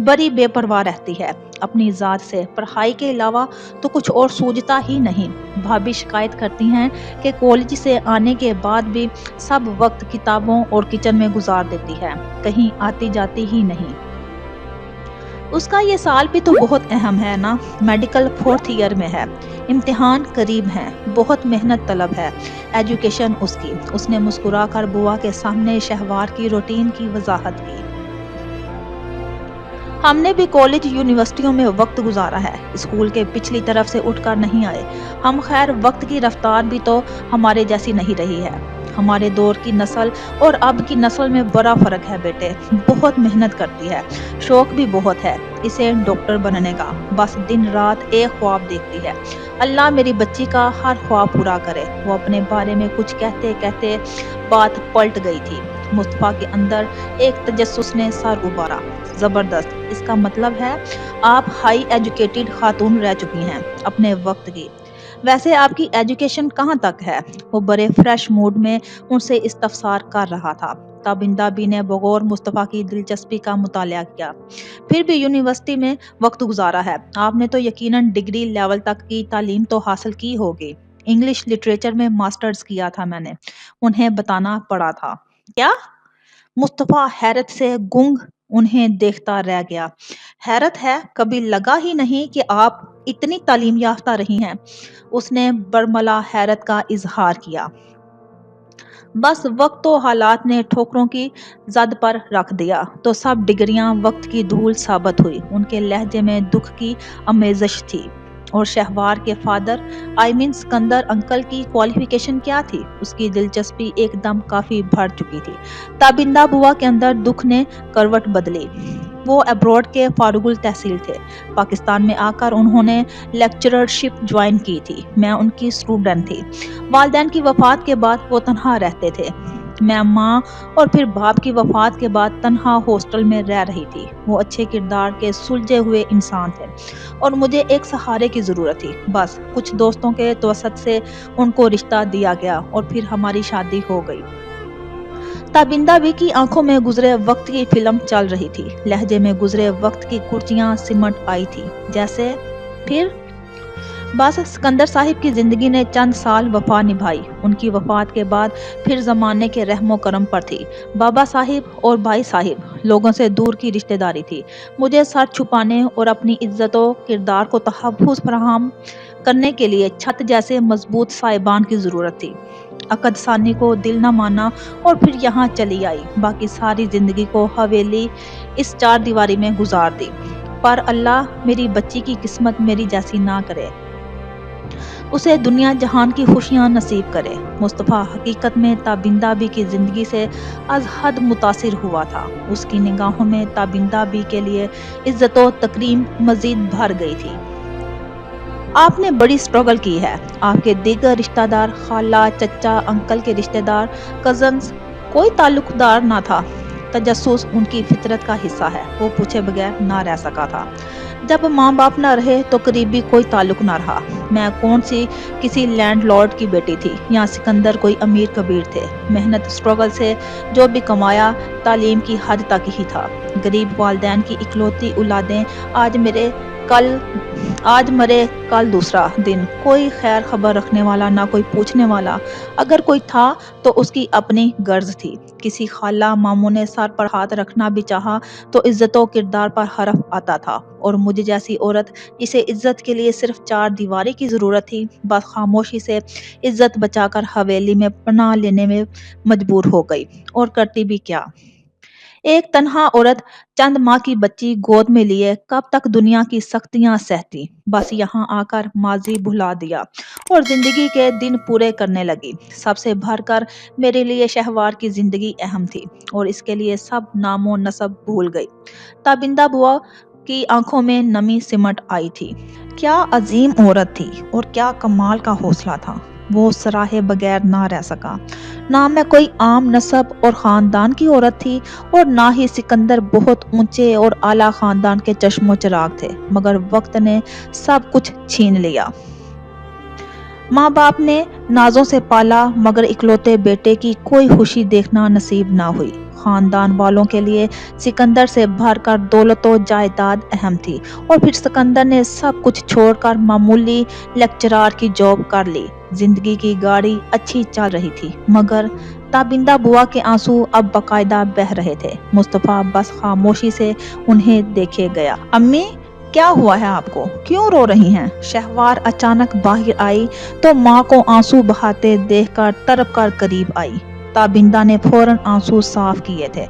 बड़ी बेपरवाह रहती है अपनी जात से, पढ़ाई के अलावा तो कुछ और सूझता ही नहीं। भाभी शिकायत करती हैं कि कॉलेज से आने के बाद भी सब वक्त किताबों और किचन में गुजार देती है, कहीं आती जाती ही नहीं। उसका ये साल भी तो बहुत अहम है ना, मेडिकल 4th ईयर में है, इम्तिहान करीब है, बहुत मेहनत तलब है एजुकेशन उसकी। उसने मुस्कुरा कर बुआ के सामने शहवार की रूटीन की वजाहत की। हमने भी कॉलेज यूनिवर्सिटियों में वक्त गुजारा है, स्कूल के पिछली तरफ से उठकर नहीं आए हम। खैर, वक्त की रफ्तार भी तो हमारे जैसी नहीं रही है। हमारे दौर की नस्ल और अब की नस्ल में बड़ा फर्क है बेटे। बहुत मेहनत करती है, शौक भी बहुत है इसे डॉक्टर बनने का। बस दिन रात एक ख्वाब देखती है। अल्लाह मेरी बच्ची का हर ख्वाब पूरा करे। वो अपने बारे में कुछ कहते कहते बात पलट गई थी। मुस्तफा के अंदर एक तजस्सुस ने सर उबारा। जबरदस्त, इसका मतलब है आप हाई एजुकेटेड खातून रह चुकी हैं अपने वक्त की। वैसे आपकी एजुकेशन कहाँ तक है? वो बड़े फ्रेश मूड में उनसे इस्तफसार कर रहा था। तब इंदा बी ने बगौर मुस्तफा की दिलचस्पी का मुतालिया किया। फिर भी यूनिवर्सिटी में वक्त गुजारा है, आपने तो यकीनन डिग्री लेवल तक की तालीम तो हासिल की होगी। इंग्लिश लिटरेचर में मास्टर्स किया था मैंने, उन्हें बताना पड़ा था। क्या? मुस्तफा हैरत से गुंग उन्हें देखता रह गया। हैरत है, कभी लगा ही नहीं कि आप इतनी तालीम याफ्ता रही हैं। उसने बरमला हैरत का इजहार किया। बस वक्त तो हालात ने ठोकरों की जद पर रख दिया तो सब डिग्रियां वक्त की धूल साबित हुई। उनके लहजे में दुख की आमेज़श थी। और शहवार के father I mean Sikandar uncle की क्वालिफिकेशन क्या थी? उसकी दिलचस्पी एकदम काफी बढ़ चुकी थी। ताबिंदा बुआ के अंदर दुख ने करवट बदली। वो अब्रॉड के फारुगुल तहसील थे। पाकिस्तान में आकर उन्होंने लेक्चररशिप ज्वाइन की थी। मैं उनकी स्टूडेंट थी। वालिदैन की वफात के बाद वो तनहा रहते थे। मैं माँ और फिर बाप की वफात के बाद तन्हा हॉस्टल में रह रही थी। वो अच्छे किरदार के सुलझे हुए इंसान थे और मुझे एक सहारे की जरूरत थी। बस कुछ दोस्तों के तवसत से उनको रिश्ता दिया गया और फिर हमारी शादी हो गई। ताबिंदा बी की आंखों में गुजरे वक्त की फिल्म चल रही थी। लहजे में गुजरे वक्त की कुर्सियां सिमट आई थी। जैसे फिर بس سکندر صاحب کی زندگی نے چند سال وفا نبھائی۔ ان کی وفات کے بعد پھر زمانے کے رحم و کرم پر تھی۔ بابا صاحب اور بھائی صاحب لوگوں سے دور کی رشتہ داری تھی۔ مجھے سر چھپانے اور اپنی عزت و کردار کو تحفظ فراہم کرنے کے لیے چھت جیسے مضبوط سائبان کی ضرورت تھی۔ عقد ثانی کو دل نہ مانا اور پھر یہاں چلی آئی۔ باقی ساری زندگی کو حویلی اس چار دیواری میں گزار دی۔ پر اللہ میری بچی کی قسمت میری جیسی نہ کرے، اسے دنیا جہان کی خوشیاں نصیب کرے۔ مصطفیٰ حقیقت میں تابندہ بی کی زندگی سے از حد متاثر ہوا تھا۔ اس کی نگاہوں میں تابندہ بی کے لیے عزت و تکریم مزید بڑھ گئی تھی۔ آپ نے بڑی سٹرگل کی ہے۔ آپ کے دیگر رشتہ دار، خالہ، چچا، انکل کے رشتہ دار، کزنز، کوئی تعلق دار نہ تھا۔ تجسس ان کی فطرت کا حصہ ہے، وہ پوچھے بغیر نہ رہ سکا تھا۔ جب ماں باپ نہ رہے تو قریبی کوئی تعلق نہ رہا۔ میں کون سی کسی لینڈ لارڈ کی بیٹی تھی یا سکندر کوئی امیر کبیر تھے۔ محنت سٹرگل سے جو بھی کمایا تعلیم کی حد تک ہی تھا۔ غریب والدین کی اکلوتی اولادیں آج مرے کل دوسرا دن، کوئی خیر خبر رکھنے والا نہ کوئی پوچھنے والا، اگر کوئی تھا تو اس کی اپنی غرض تھی۔ کسی خالہ ماموں نے سر پر ہاتھ رکھنا بھی چاہا تو عزت و کردار پر حرف آتا تھا، اور مجھے جیسی عورت جسے عزت کے لیے صرف چار دیواری کی ضرورت تھی، بس خاموشی سے عزت بچا کر حویلی میں پناہ لینے میں مجبور ہو گئی، اور کرتی بھی کیا۔ ایک تنہا عورت چند ماہ کی بچی گود میں لیے کب تک دنیا کی سختیاں سہتی۔ بس یہاں آ کر ماضی بھلا دیا اور زندگی کے دن پورے کرنے لگی۔ سب سے بڑھ کر میرے لیے شہوار کی زندگی اہم تھی، اور اس کے لیے سب نام و نسب بھول گئی۔ تابندہ بوا کی آنکھوں میں نمی سمٹ آئی تھی۔ کیا عظیم عورت تھی اور کیا کمال کا حوصلہ تھا۔ وہ سراہے بغیر نہ رہ سکا۔ نہ میں کوئی عام نسب اور خاندان کی عورت تھی، اور نہ ہی سکندر بہت اونچے اور اعلیٰ خاندان کے چشم و چراغ تھے، مگر وقت نے سب کچھ چھین لیا۔ ماں باپ نے نازوں سے پالا، مگر اکلوتے بیٹے کی کوئی خوشی دیکھنا نصیب نہ ہوئی۔ خاندان والوں کے لیے سکندر سے بڑھ کر دولت و جائیداد اہم تھی، اور پھر سکندر نے سب کچھ چھوڑ کر معمولی لیکچرار کی جاب کر لی۔ زندگی کی گاڑی اچھی چل رہی تھی، مگر تابندہ بوا کے آنسو اب باقاعدہ بہہ رہے تھے۔ مصطفیٰ بس خاموشی سے انہیں دیکھے گیا۔ امی، کیا ہوا ہے آپ کو؟ کیوں رو رہی ہیں؟ شہوار اچانک باہر آئی تو ماں کو آنسو بہاتے دیکھ کر تڑپ کر قریب آئی۔ تابندہ نے فوراً آنسو صاف کیے تھے۔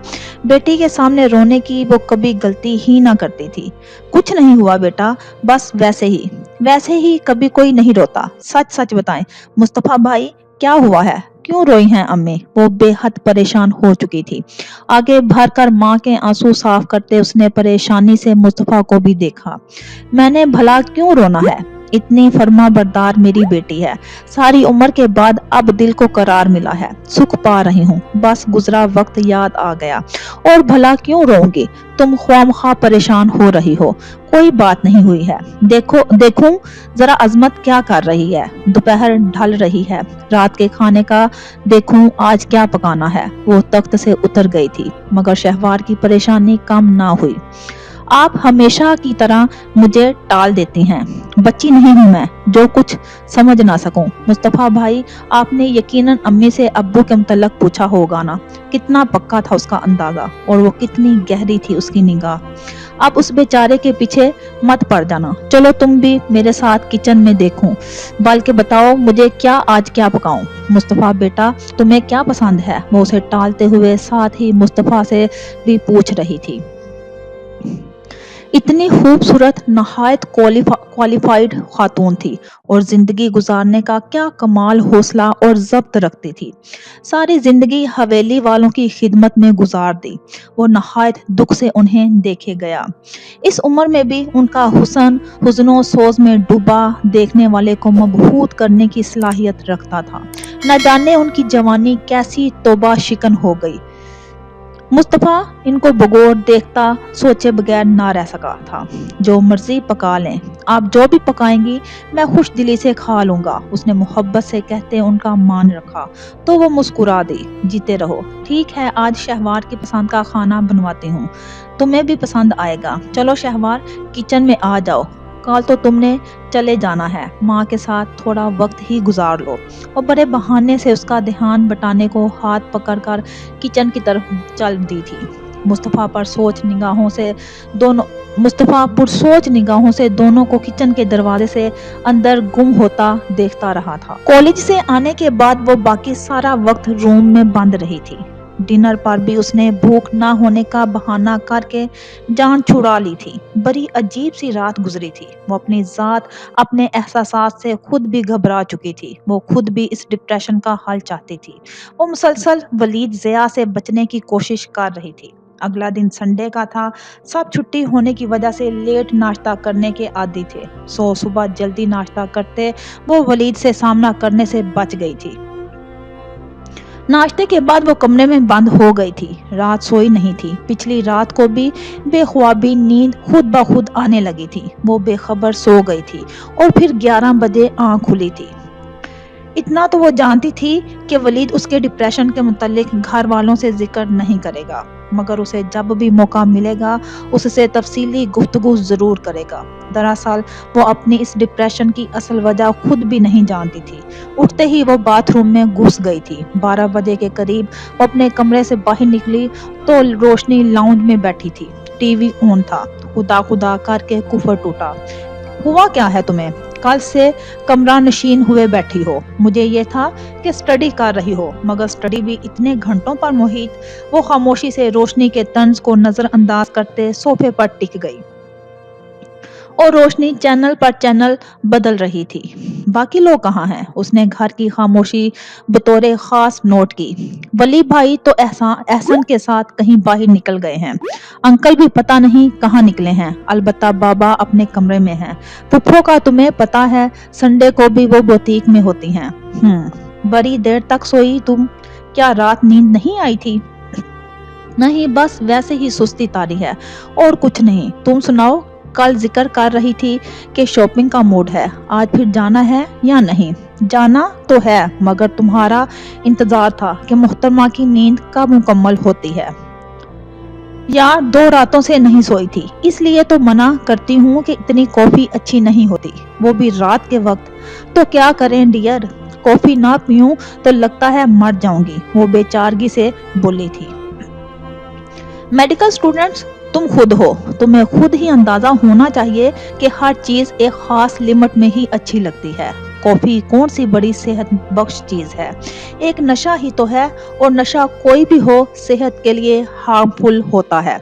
بیٹی کے سامنے رونے کی وہ کبھی غلطی ہی نہ کرتی تھی۔ کچھ نہیں ہوا بیٹا، بس ویسے ہی کبھی کوئی نہیں روتا۔ سچ سچ بتائیں مصطفیٰ بھائی، کیا ہوا ہے؟ کیوں روئی ہیں امی؟ وہ بے حد پریشان ہو چکی تھی۔ آگے بڑھ کر ماں کے آنسو صاف کرتے اس نے پریشانی سے مصطفیٰ کو بھی دیکھا۔ میں نے بھلا کیوں رونا ہے؟ اتنی فرما بردار میری بیٹی ہے، ساری عمر کے بعد اب دل کو قرار ملا ہے، سکھ پا رہی ہوں، بس گزرا وقت یاد آ گیا، اور بھلا کیوں روؤں گی؟ تم خواہ پریشان ہو رہی ہو، کوئی بات نہیں ہوئی ہے۔ دیکھوں ذرا عظمت کیا کر رہی ہے۔ دوپہر ڈھل رہی ہے، رات کے کھانے کا دیکھوں آج کیا پکانا ہے۔ وہ تخت سے اتر گئی تھی، مگر شہوار کی پریشانی کم نہ ہوئی۔ آپ ہمیشہ کی طرح مجھے ٹال دیتی ہیں، بچی نہیں ہوں میں جو کچھ سمجھ نہ سکوں۔ مصطفیٰ بھائی، آپ نے یقیناً امی سے ابو کے متعلق پوچھا ہوگا نا؟ کتنا پکا تھا اس کا اندازہ، اور وہ کتنی گہری تھی اس کی نگاہ۔ اب اس بیچارے کے پیچھے مت پڑ جانا، چلو تم بھی میرے ساتھ کچن میں دیکھوں، بلکہ بتاؤ مجھے آج کیا پکاؤں۔ مصطفیٰ بیٹا، تمہیں کیا پسند ہے؟ وہ اسے ٹالتے ہوئے ساتھ ہی مصطفیٰ سے بھی پوچھ رہی تھی۔ اتنی خوبصورت، نہایت کوالیفائڈ خاتون تھی، اور زندگی گزارنے کا کیا کمال حوصلہ اور ضبط رکھتی تھی۔ ساری زندگی حویلی والوں کی خدمت میں گزار دی۔ وہ نہایت دکھ سے انہیں دیکھے گیا۔ اس عمر میں بھی ان کا حزن و سوز میں ڈوبا دیکھنے والے کو مبہوت کرنے کی صلاحیت رکھتا تھا۔ نہ جانے ان کی جوانی کیسی توبہ شکن ہو گئی۔ مصطفیٰ ان کو بغور دیکھتا سوچے بغیر نہ رہ سکا تھا۔ جو مرضی پکا لیں، آپ جو بھی پکائیں گی میں خوش دلی سے کھا لوں گا، اس نے محبت سے کہتے ان کا مان رکھا تو وہ مسکرا دی۔ جیتے رہو، ٹھیک ہے، آج شہوار کی پسند کا کھانا بنواتی ہوں، تمہیں بھی پسند آئے گا۔ چلو شہوار، کچن میں آ جاؤ، کل تو تم نے چلے جانا ہے، ماں کے ساتھ تھوڑا وقت ہی گزار لو۔ اور بڑے بہانے سے اس کا دھیان بٹانے کو ہاتھ پکڑ کر کچن کی طرف چل دی تھی۔ مصطفیٰ پرسوچ نگاہوں سے دونوں کو کچن کے دروازے سے اندر گم ہوتا دیکھتا رہا تھا۔ کالج سے آنے کے بعد وہ باقی سارا وقت روم میں بند رہی تھی۔ ڈنر پر بھی اس نے بھوک نہ ہونے کا بہانہ کر کے جان چھڑا لی تھی۔ بڑی عجیب سی رات گزری تھی۔ وہ اپنی ذات، اپنے احساسات سے خود بھی گھبرا چکی تھی۔ وہ خود بھی اس ڈپریشن کا حل چاہتی تھی۔ وہ مسلسل ولید ضیاء سے بچنے کی کوشش کر رہی تھی۔ اگلا دن سنڈے کا تھا۔ سب چھٹی ہونے کی وجہ سے لیٹ ناشتہ کرنے کے عادی تھے، سو صبح جلدی ناشتہ کرتے وہ ولید سے سامنا کرنے سے بچ گئی تھی۔ ناشتے کے بعد وہ کمرے میں بند ہو گئی تھی۔ رات سوئی نہیں تھی۔ پچھلی رات کو بھی بے خوابی نیند خود بخود آنے لگی تھی۔ وہ بے خبر سو گئی تھی اور پھر 11 بجے آنکھ کھلی تھی۔ اتنا تو وہ جانتی تھی کہ ولید اس کے ڈپریشن کے متعلق گھر والوں سے ذکر نہیں کرے گا، مگر اسے جب بھی موقع ملے گا اس سے تفصیلی گفتگو ضرور کرے گا۔ دراصل وہ اپنی اس ڈپریشن کی اصل وجہ خود بھی نہیں جانتی تھی۔ اٹھتے ہی وہ باتھ روم میں گھس گئی تھی۔ 12 بجے کے قریب وہ اپنے کمرے سے باہر نکلی تو روشنی لاؤنج میں بیٹھی تھی۔ ٹی وی آن تھا۔ خدا خدا کر کے کفر ٹوٹا۔ ہوا کیا ہے تمہیں؟ کل سے کمرہ نشین ہوئے بیٹھی ہو۔ مجھے یہ تھا کہ سٹڈی کر رہی ہو، مگر سٹڈی بھی اتنے گھنٹوں پر محیط۔ وہ خاموشی سے روشنی کے طنز کو نظر انداز کرتے صوفے پر ٹک گئی اور روشنی چینل پر چینل بدل رہی تھی۔ باقی لوگ کہاں ہیں؟ اس نے گھر کی خاموشی بطور خاص نوٹ کی۔ ولی بھائی تو احسن کے ساتھ کہیں باہر نکل گئے ہیں۔ انکل بھی پتہ نہیں کہاں نکلے ہیں۔ البتہ بابا اپنے کمرے میں ہیں۔ پھپھو کا تمہیں پتہ ہے سنڈے کو بھی وہ بوتیک میں ہوتی ہیں۔ بڑی دیر تک سوئی تم؟ کیا رات نیند نہیں آئی تھی؟ نہیں، بس ویسے ہی سستی طاری ہے اور کچھ نہیں۔ تم سناؤ، کل ذکر کر رہی تھی کہ شاپنگ کا موڈ ہے، آج پھر جانا ہے یا نہیں؟ جانا تو ہے، مگر تمہارا انتظار تھا کہ محترمہ کی نیند کب مکمل ہوتی ہے۔ یار 2 راتوں سے نہیں سوئی تھی، اس لیے تو منع کرتی ہوں کہ اتنی کافی اچھی نہیں ہوتی، وہ بھی رات کے وقت۔ تو کیا کریں ڈیئر، کافی نہ پیوں تو لگتا ہے مر جاؤں گی، وہ بے چارگی سے بولی تھی۔ میڈیکل اسٹوڈنٹس تم خود ہو، تمہیں خود ہی اندازہ ہونا چاہیے کہ ہر چیز ایک خاص لمٹ میں ہی اچھی لگتی ہے۔ کافی کون سی بڑی صحت بخش چیز ہے، ایک نشہ ہی تو ہے، اور نشہ کوئی بھی ہو صحت کے لیے ہارمفل ہوتا ہے۔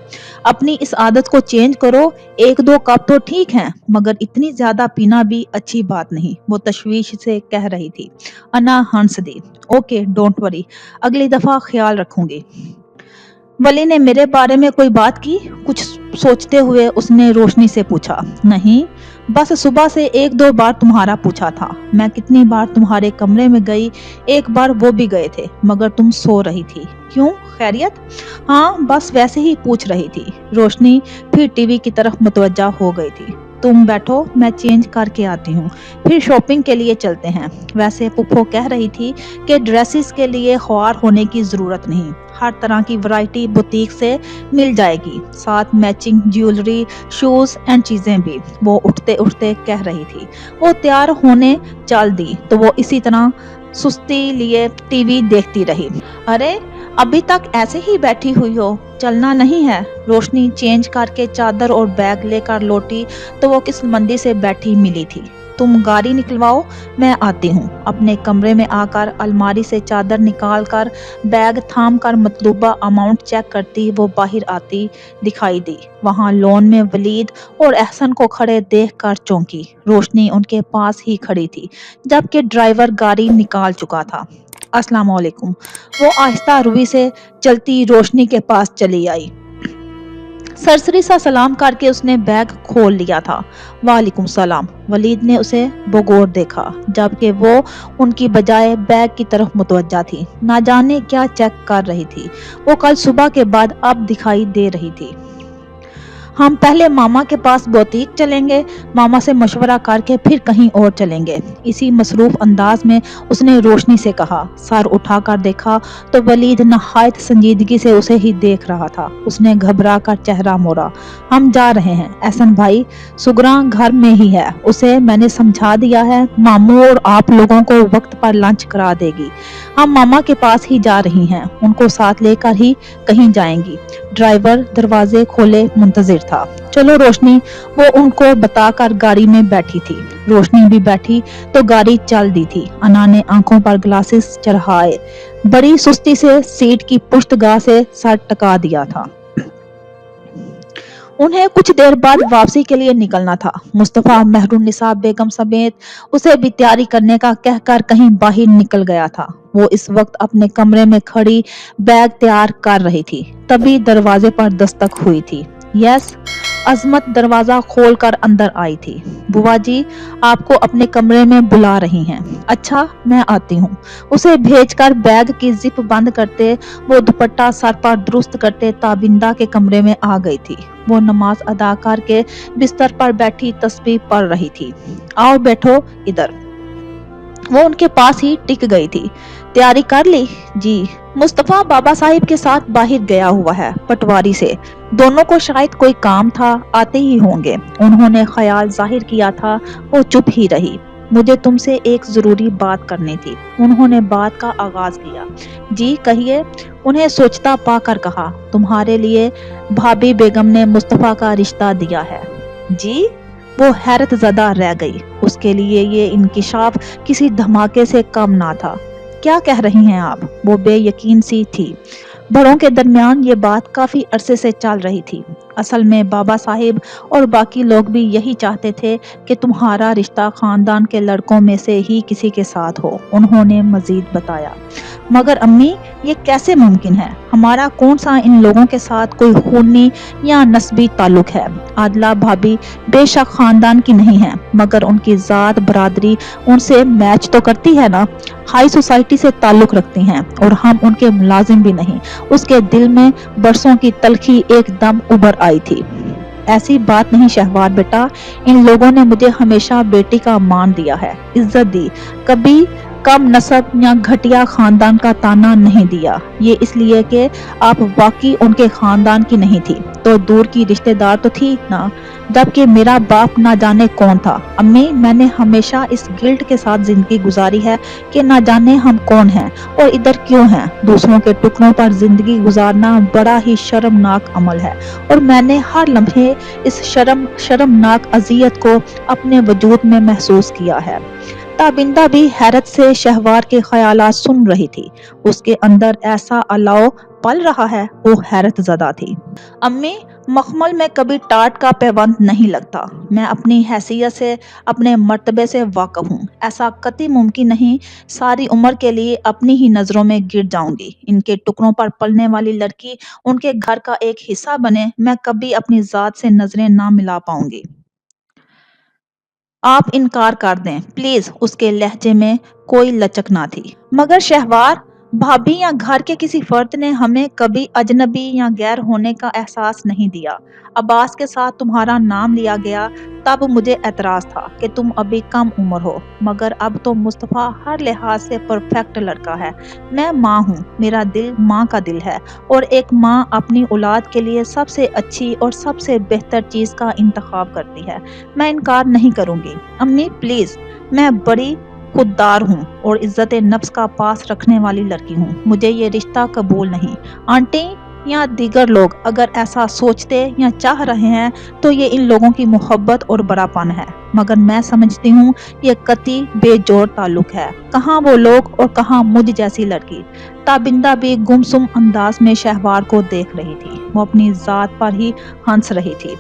اپنی اس عادت کو چینج کرو، 1-2 کپ تو ٹھیک ہیں، مگر اتنی زیادہ پینا بھی اچھی بات نہیں، وہ تشویش سے کہہ رہی تھی۔ انا ہنس دی۔ اوکے ڈونٹ وری، اگلی دفعہ خیال رکھوں گی۔ ولی نے میرے بارے میں کوئی بات کی؟ کچھ سوچتے ہوئے اس نے روشنی سے پوچھا۔ نہیں، بس صبح سے 1-2 بار تمہارا پوچھا تھا۔ میں کتنی بار تمہارے کمرے میں گئی، ایک بار وہ بھی گئے تھے، مگر تم سو رہی تھی۔ کیوں، خیریت؟ ہاں، بس ویسے ہی پوچھ رہی تھی۔ روشنی پھر ٹی وی کی طرف متوجہ ہو گئی تھی۔ تم بیٹھو، میں چینج کر کے آتی ہوں، پھر شاپنگ کے لیے چلتے ہیں۔ ویسے پھپھو کہہ رہی تھی کہ ڈریسز کے لیے خوار ہونے کی ضرورت نہیں، ہر طرح کی ورائٹی بوتیک سے مل جائے گی، ساتھ میچنگ جیولری، شوز اینڈ چیزیں بھی، وہ اٹھتے اٹھتے کہہ رہی تھی۔ وہ تیار ہونے چل دی تو وہ اسی طرح سستی لیے ٹی وی دیکھتی رہی۔ ارے ابھی تک ایسے ہی بیٹھی ہوئی ہو، چلنا نہیں ہے؟ روشنی چینج کر کے چادر اور بیگ لے کر لوٹی تو وہ کس مندی سے بیٹھی ملی تھی۔ تم گاڑی نکلواؤ، میں آتی ہوں۔ اپنے کمرے میں آ کر الماری سے چادر نکال کر بیگ تھام کر مطلوبہ اماؤنٹ چیک کرتی وہ باہر آتی دکھائی دی۔ وہاں لون میں ولید اور احسن کو کھڑے دیکھ کر چونکی۔ روشنی ان کے پاس ہی کھڑی تھی جبکہ ڈرائیور گاڑی نکال چکا تھا۔ السلام علیکم، وہ آہستہ روی سے چلتی روشنی کے پاس چلی آئی۔ سرسری سا سلام کر کے اس نے بیگ کھول لیا تھا۔ وعلیکم السلام۔ ولید نے اسے بغور دیکھا جبکہ وہ ان کی بجائے بیگ کی طرف متوجہ تھی، نہ جانے کیا چیک کر رہی تھی۔ وہ کل صبح کے بعد اب دکھائی دے رہی تھی۔ ہم پہلے ماما کے پاس بوتیک چلیں گے، ماما سے مشورہ کر کے پھر کہیں اور چلیں گے۔ اسی مصروف انداز میں اس نے روشنی سے کہا۔ سر اٹھا کر دیکھا تو ولید نہایت سنجیدگی سے اسے ہی دیکھ رہا تھا۔ اس نے گھبرا کر چہرہ موڑا۔ ہم جا رہے ہیں احسن بھائی، سگراں گھر میں ہی ہے، اسے میں نے سمجھا دیا ہے، ماموں اور آپ لوگوں کو وقت پر لنچ کرا دے گی۔ ہم ماما کے پاس ہی جا رہی ہیں، ان کو ساتھ لے کر ہی کہیں جائیں گی۔ ڈرائیور دروازے کھولے منتظر تھا۔ چلو روشنی، وہ ان کو بتا کر گاڑی میں بیٹھی تھی۔ روشنی بھی بیٹھی تو گاڑی چل دی تھی۔ انا نے آنکھوں پر گلاسز چڑھائے بڑی سستی سے سیٹ کی پشت گاہ سے سر ٹکا دیا تھا۔ انہیں کچھ دیر بعد واپسی کے لیے نکلنا تھا۔ مصطفیٰ مہر النساء بیگم سمیت اسے بھی تیاری کرنے کا کہہ کر کہیں باہر نکل گیا تھا۔ وہ اس وقت اپنے کمرے میں کھڑی بیگ تیار کر رہی تھی، تبھی دروازے پر دستک ہوئی تھی۔ یس، عظمت دروازہ کھول کر اندر آئی تھی۔ بوا جی آپ کو اپنے کمرے میں بلا رہی ہیں۔ اچھا میں آتی ہوں۔ اسے بھیج کر بیگ کی زپ بند کرتے وہ دوپٹہ سر پر درست کرتے تابندہ کے کمرے میں آ گئی تھی۔ وہ نماز ادا کر کے بستر پر بیٹھی تسبیح پڑھ رہی تھی۔ آؤ بیٹھو ادھر۔ وہ ان کے پاس ہی ٹک گئی تھی۔ تیاری کر لی؟ جی۔ مصطفیٰ بابا صاحب کے ساتھ باہر گیا ہوا ہے، پٹواری سے۔ دونوں کو شاید کوئی کام تھا، آتے ہی ہوں گے۔ انہوں نے خیال ظاہر کیا تھا۔ وہ چپ ہی رہی۔ مجھے تم سے ایک ضروری بات کرنی تھی۔ انہوں نے بات کا آغاز کیا۔ جی کہیے۔ انہیں سوچتا پا کر کہا، تمہارے لیے بھابی بیگم نے مصطفیٰ کا رشتہ دیا ہے۔ جی؟ وہ حیرت زدہ رہ گئی۔ اس کے لیے یہ انکشاف کسی دھماکے سے کم نہ تھا۔ کیا کہہ رہی ہیں آپ؟ وہ بے یقین سی تھی۔ بڑوں کے درمیان یہ بات کافی عرصے سے چل رہی تھی۔ اصل میں بابا صاحب اور باقی لوگ بھی یہی چاہتے تھے کہ تمہارا رشتہ خاندان کے لڑکوں میں سے ہی کسی کے ساتھ ہو، انہوں نے مزید بتایا۔ مگر امی یہ کیسے ممکن ہے؟ ہمارا کون سا ان لوگوں کے ساتھ کوئی خونی یا نسبی تعلق ہے؟ عادلہ بھابی بے شک خاندان کی نہیں ہے، مگر ان کی ذات برادری ان سے میچ تو کرتی ہے نا۔ ہائی سوسائٹی سے تعلق رکھتی ہیں اور ہم ان کے ملازم بھی نہیں۔ اس کے دل میں برسوں کی تلخی ایک دم ابھر آئی تھی۔ ایسی بات نہیں شہوار بیٹا، ان لوگوں نے مجھے ہمیشہ بیٹی کا مان دیا ہے، عزت دی، کبھی کم نسب یا گھٹیا خاندان کا تانا نہیں دیا۔ یہ اس لیے کہ آپ واقعی ان کے خاندان کی نہیں تھی تو دور کی رشتہ دار تو تھی نا، جبکہ میرا باپ نہ جانے کون تھا۔ امی میں نے ہمیشہ اس گلٹ کے ساتھ زندگی گزاری ہے کہ نہ جانے ہم کون ہیں اور ادھر کیوں ہیں۔ دوسروں کے ٹکڑوں پر زندگی گزارنا بڑا ہی شرمناک عمل ہے اور میں نے ہر لمحے اس شرمناک اذیت کو اپنے وجود میں محسوس کیا ہے۔ تابندہ بھی حیرت سے شہوار کے خیالات سن رہی تھی۔ اس کے اندر ایسا الاؤ پل رہا ہے، وہ حیرت زدہ تھی۔ امی مخمل میں کبھی ٹاٹ کا پیوند نہیں لگتا۔ میں اپنی حیثیت سے، اپنے مرتبے سے واقف ہوں۔ ایسا قطعی ممکن نہیں ساری عمر کے لیے اپنی ہی نظروں میں گر جاؤں گی۔ ان کے ٹکڑوں پر پلنے والی لڑکی ان کے گھر کا ایک حصہ بنے، میں کبھی اپنی ذات سے نظریں نہ ملا پاؤں گی۔ آپ انکار کر دیں پلیز۔ اس کے لہجے میں کوئی لچک نہ تھی۔ مگر شہوار بھابی یا گھر کے کسی فرد نے ہمیں کبھی اجنبی یا غیر ہونے کا احساس نہیں دیا۔ عباس کے ساتھ تمہارا نام لیا گیا تب مجھے اعتراض تھا کہ تم ابھی کم عمر ہو، مگر اب تو مصطفیٰ ہر لحاظ سے پرفیکٹ لڑکا ہے۔ میں ماں ہوں، میرا دل ماں کا دل ہے اور ایک ماں اپنی اولاد کے لیے سب سے اچھی اور سب سے بہتر چیز کا انتخاب کرتی ہے۔ میں انکار نہیں کروں گی۔ امی پلیز، میں بڑی خوددار ہوں اور عزت نفس کا پاس رکھنے والی لڑکی ہوں، مجھے یہ رشتہ قبول نہیں۔ آنٹی یا دیگر لوگ اگر ایسا سوچتے یا چاہ رہے ہیں تو یہ ان لوگوں کی محبت اور بڑا پن ہے، مگر میں سمجھتی ہوں یہ قطعی بے جوڑ تعلق ہے۔ کہاں وہ لوگ اور کہاں مجھ جیسی لڑکی۔ تابندہ بھی گمسم انداز میں شہوار کو دیکھ رہی تھی۔ وہ اپنی ذات پر ہی ہنس رہی تھی۔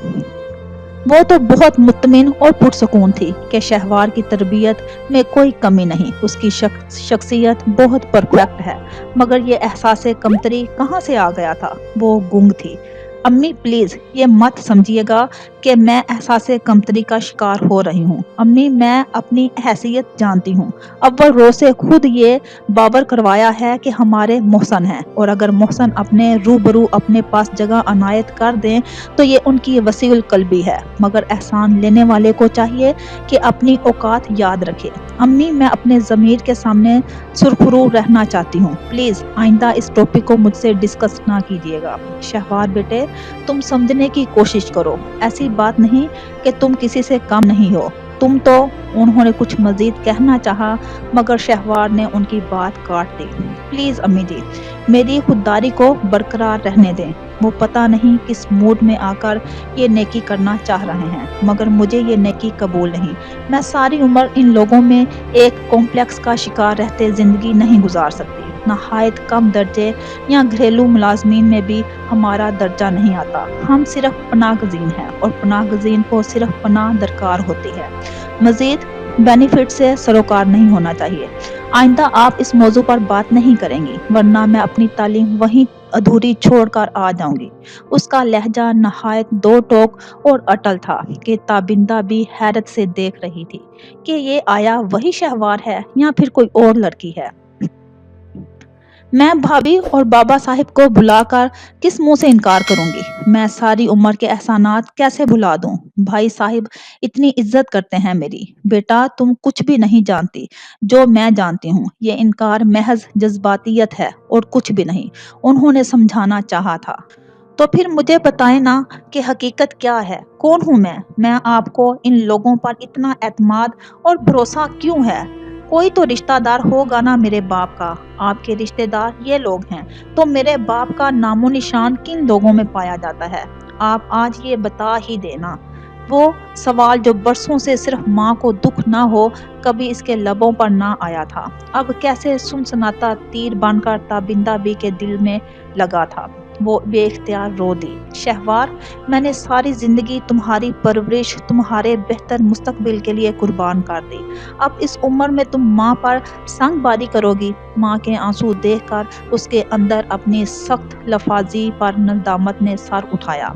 وہ تو بہت مطمئن اور پرسکون تھی کہ شہوار کی تربیت میں کوئی کمی نہیں، اس کی شخصیت بہت پرفیکٹ ہے، مگر یہ احساس کمتری کہاں سے آ گیا تھا؟ وہ گنگ تھی۔ अम्मी प्लीज ये मत समझिएगा कि मैं एहसासे कमतरी का शिकार हो रही हूँ। अम्मी मैं अपनी हैसियत जानती हूँ। अव्वल रोज से खुद ये बावर करवाया है कि हमारे मोहसन हैं, और अगर मोहसन अपने रूबरू अपने पास जगह अनायत कर दें तो ये उनकी वसीउल कल्बी है, मगर एहसान लेने वाले को चाहिए कि अपनी औकात याद रखे। अम्मी मैं अपने ज़मीर के सामने सुरखरू रहना चाहती हूँ। प्लीज आइंदा इस टॉपिक को मुझसे डिस्कस ना कीजिएगा। शहवार बेटे तुम समझने की कोशिश करो, ऐसी बात नहीं कि तुम किसी से कम नहीं हो। तुम तो उन्होंने कुछ मजीद कहना चाहा, मगर शहवार ने उनकी बात काट दी। प्लीज अम्मी जी मेरी खुददारी को बरकरार रहने दें। वो पता नहीं किस मूड में आकर ये नेकी करना चाह रहे हैं, मगर मुझे ये नेकी कबूल नहीं। मैं सारी उम्र इन लोगों में एक कॉम्प्लेक्स का शिकार रहते जिंदगी नहीं गुजार सकती। नहायत कम दर्जे या घरेलू मुलाजमीन में भी हमारा दर्जा नहीं आता। हम सिर्फ पनाहगज़ीन हैं, और पनाहगज़ीन को सिर्फ पनाह दरकार होती है, मजीद बेनिफिट से सरोकार नहीं होना चाहिए। आइंदा आप इस मौजू पर बात नहीं करेंगी, वरना मैं अपनी तालीम वहीं अधूरी छोड़कर आ जाऊंगी। उसका लहजा नहायत दो टोक और अटल था कि ताबिंदा भी हैरत से देख रही थी कि ये आया वही शहवार है या फिर कोई और लड़की है। मैं भाभी और बाबा साहिब को बुलाकर किस मुंह से इनकार करूंगी। मैं सारी उम्र के एहसानात कैसे भुला दूं। भाई साहिब इतनी इज्जत करते हैं मेरी। बेटा तुम कुछ भी नहीं जानती जो मैं जानती हूँ। ये इनकार महज जज्बातियत है और कुछ भी नहीं। उन्होंने समझाना चाहा था। तो फिर मुझे बताएं ना कि हकीकत क्या है, कौन हूँ मैं आपको इन लोगों पर इतना एतमाद और भरोसा क्यों है। कोई तो रिश्तेदार होगा ना मेरे बाप का। आपके रिश्तेदार ये लोग हैं, तो मेरे बाप का नामो निशान किन लोगों में पाया जाता है, आप आज ये बता ही देना। वो सवाल जो बरसों से सिर्फ माँ को दुख ना हो कभी इसके लबों पर ना आया था, अब कैसे सुनसनाता तीर बनकर ताबिंदा बी के दिल में लगा था। वो बेख्तियार रो दी। शहवार मैंने सारी जिंदगी तुम्हारी परवरिश तुम्हारे बेहतर मुस्तकबिल के लिए कुर्बान कर दी। अब इस उम्र में तुम माँ पर संगबारी करोगी। माँ के आंसू देखकर उसके अंदर अपनी सख्त लफाजी पर नदामत ने सर उठाया।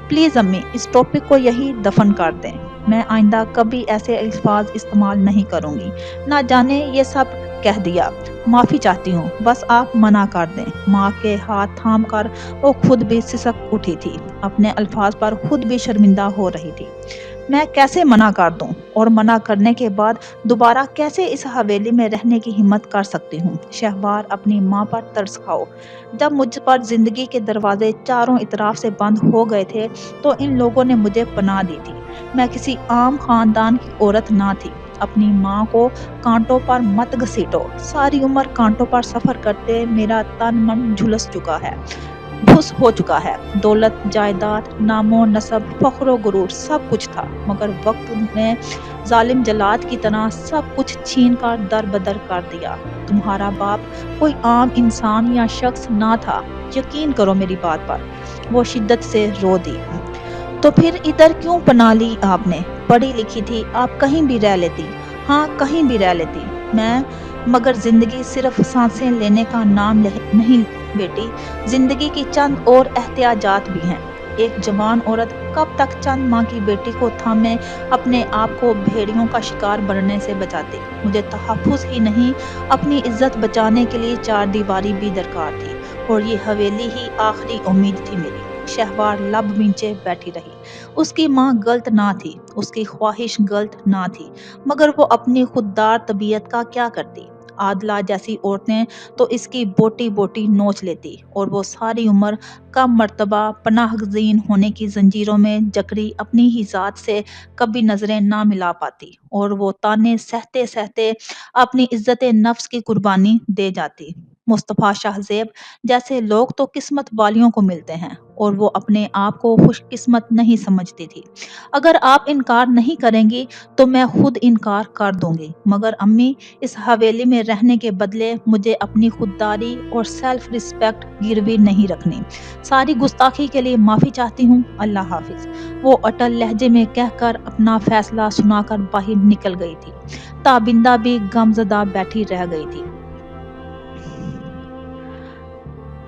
प्लीज अम्मी इस टॉपिक को यही दफन कर दें। मैं आइंदा कभी ऐसे अल्फाज इस्तेमाल नहीं करूंगी। ना जाने ये सब कह दिया, माफी चाहती हूँ, बस आप मना कर दें। माँ के हाथ थाम कर वो खुद भी सिसक उठी थी, अपने अल्फाज पर खुद भी शर्मिंदा हो रही थी। मैं कैसे मना कर दूं, और मना करने के बाद दोबारा कैसे इस हवेली में रहने की हिम्मत कर सकती हूँ। शहवार अपनी माँ पर तरस खाओ। जब मुझ पर जिंदगी के दरवाजे चारों इतराफ से बंद हो गए थे तो इन लोगों ने मुझे पनाह दी थी। मैं किसी आम खानदान की औरत ना थी। अपनी माँ को कांटों पर मत घसीटो। सारी उम्र कांटों पर सफर करते मेरा तन मन झुलस चुका है, धुस हो चुका है। दौलत जायदाद नामो नसब फख्रो गुरूर सब कुछ था, मगर वक्त ने जालिम जलाद की तरह सब कुछ छीन कर दर बदर कर दिया। तुम्हारा बाप कोई आम इंसान या शख्स ना था, यकीन करो मेरी बात पर। वो शिद्दत से रो दी। तो फिर इधर क्यों पना ली आपने। पढ़ी लिखी थी, आप कहीं भी रह लेती। हाँ कहीं भी रह लेती मैं, मगर जिंदगी सिर्फ सांसें लेने का नाम नहीं बेटी। जिंदगी की चंद और एहतियाजात भी हैं। एक जवान औरत कब तक चंद माँ की बेटी को थामे अपने आप को भेड़ियों का शिकार बनने से बचाती। मुझे तहफ़्फ़ुज़ ही नहीं, अपनी इज्जत बचाने के लिए चार दीवारी भी दरकार थी, और ये हवेली ही आखिरी उम्मीद थी मेरी। शहवार लब नीचे बैठी रही। उसकी माँ गलत ना थी, उसकी ख्वाहिश गलत ना थी, मगर वो अपनी खुददार तबीयत का क्या करती। आदला जैसी औरतें तो इसकी बोटी बोटी नोच लेती, और वो सारी उम्र कम मर्तबा पनाहगज़ीन होने की जंजीरों में जकड़ी अपनी ही ज़ात से कभी नजरें ना मिला पाती, और वो ताने सहते सहते अपनी इज्जत नफ्स की कुर्बानी दे जाती। मुस्तफ़ा शाहज़ेब जैसे लोग तो किस्मत वालियों को मिलते हैं, और वो अपने आप को खुशकिस्मत नहीं समझती थी। अगर आप इनकार नहीं करेंगी तो मैं खुद इनकार कर दूंगी, मगर अम्मी इस हवेली में रहने के बदले मुझे अपनी खुददारी और सेल्फ रिस्पेक्ट गिरवी नहीं रखनी। सारी गुस्ताखी के लिए माफ़ी चाहती हूँ। अल्लाह हाफिज। वो अटल लहजे में कहकर अपना फैसला सुनाकर बाहर निकल गई थी। ताबिंदा भी गमज़दा बैठी रह गई थी।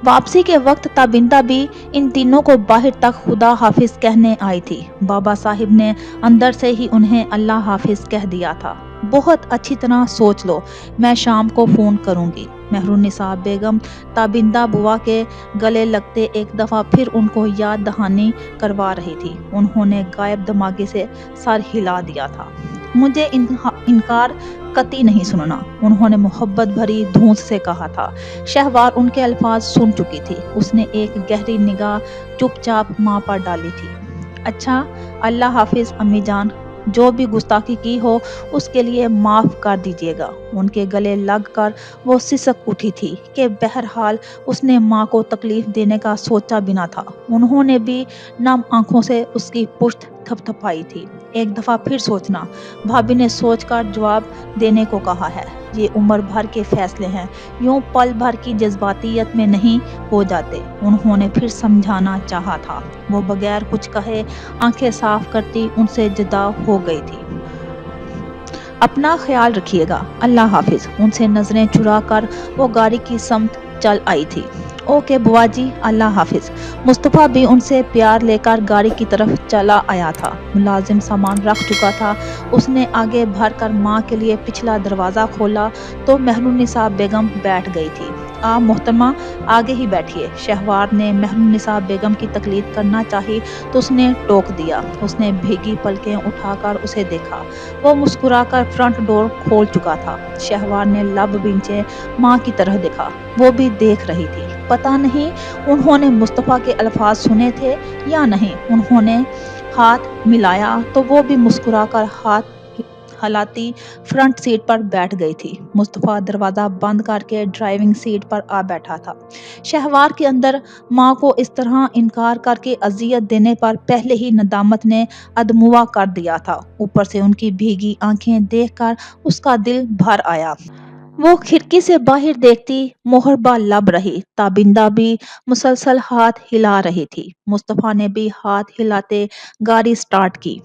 वापसी के वक्त ताबिंदा भी इन तीनों को बाहर तक खुदा हाफिज कहने आई थी। बाबा साहिब ने अंदर से ही उन्हें अल्लाह हाफिज कह दिया था। बहुत अच्छी तरह सोच लो, मैं शाम को फ़ोन करूंगी। मेहरुन्निसा बेगम ताबिंदा बुआ के गले लगते एक दफ़ा फिर उनको याद दहानी करवा रही थी। उन्होंने गायब दिमागी से सर हिला दिया था। मुझे इनकार कतई नहीं सुनना, उन्होंने मोहब्बत भरी धूंस से कहा था। शहवार उनके अल्फाज सुन चुकी थी। उसने एक गहरी निगाह चुपचाप माँ पर डाली थी। अच्छा, अल्लाह हाफिज अम्मी जान, जो भी गुस्ताखी की हो उसके लिए माफ़ कर दीजिएगा। उनके गले लगकर वो सिसक उठी थी कि बहरहाल उसने माँ को तकलीफ देने का सोचा भी ना था। उन्होंने भी नम आंखों से उसकी पुश्त थपथपाई थी। एक दफ़ा फिर सोचना, भाभी ने सोचकर जवाब देने को कहा है। ये उम्र भर के फैसले हैं, यूं पल भर की जज्बातियत में नहीं हो जाते। उन्होंने फिर समझाना चाहा था। वो बगैर कुछ कहे आंखें साफ करती उनसे जुदा हो गई थी। अपना ख्याल रखिएगा, अल्लाह हाफिज। उनसे नजरें चुरा कर वो गाड़ी की समत चल आई थी। ओके बुआ जी, अल्लाह हाफिज। मुस्तफ़ा भी उनसे प्यार लेकर गाड़ी की तरफ चला आया था। मुलाजिम सामान रख चुका था। उसने आगे भर कर माँ के लिए पिछला दरवाज़ा खोला तो मेहरुन्निसा बेगम बैठ गई थी। आप मोहतरमा आगे ही बैठिए। शहवार ने मेहरुन्निसा बेगम की तकलीफ करना चाही तो उसने टोक दिया। उसने भीगी पलकें उठाकर उसे देखा। वो मुस्कुराकर फ्रंट डोर खोल चुका था। शहवार ने लब बिंचे माँ की तरह देखा। वो भी देख रही थी। पता नहीं उन्होंने मुस्तफ़ा के अल्फाज सुने थे या नहीं। उन्होंने हाथ मिलाया तो वो भी मुस्कुराकर हाथ हलाती फ्रंट सीट पर बैठ गई थी। मुस्तफ़ा दरवाज़ा बंद करके ड्राइविंग सीट पर आ बैठा था। शहवार के अंदर माँ को इस तरह इनकार करके अजियत देने पर पहले ही नदामत ने अदमुआ कर दिया था। ऊपर से उनकी भीगी आंखें देखकर उसका दिल भर आया। वो खिड़की से बाहर देखती मोहरबा लब रही। ताबिंदा भी मुसलसल हाथ हिला रही थी। मुस्तफ़ा ने भी हाथ हिलाते गाड़ी स्टार्ट की।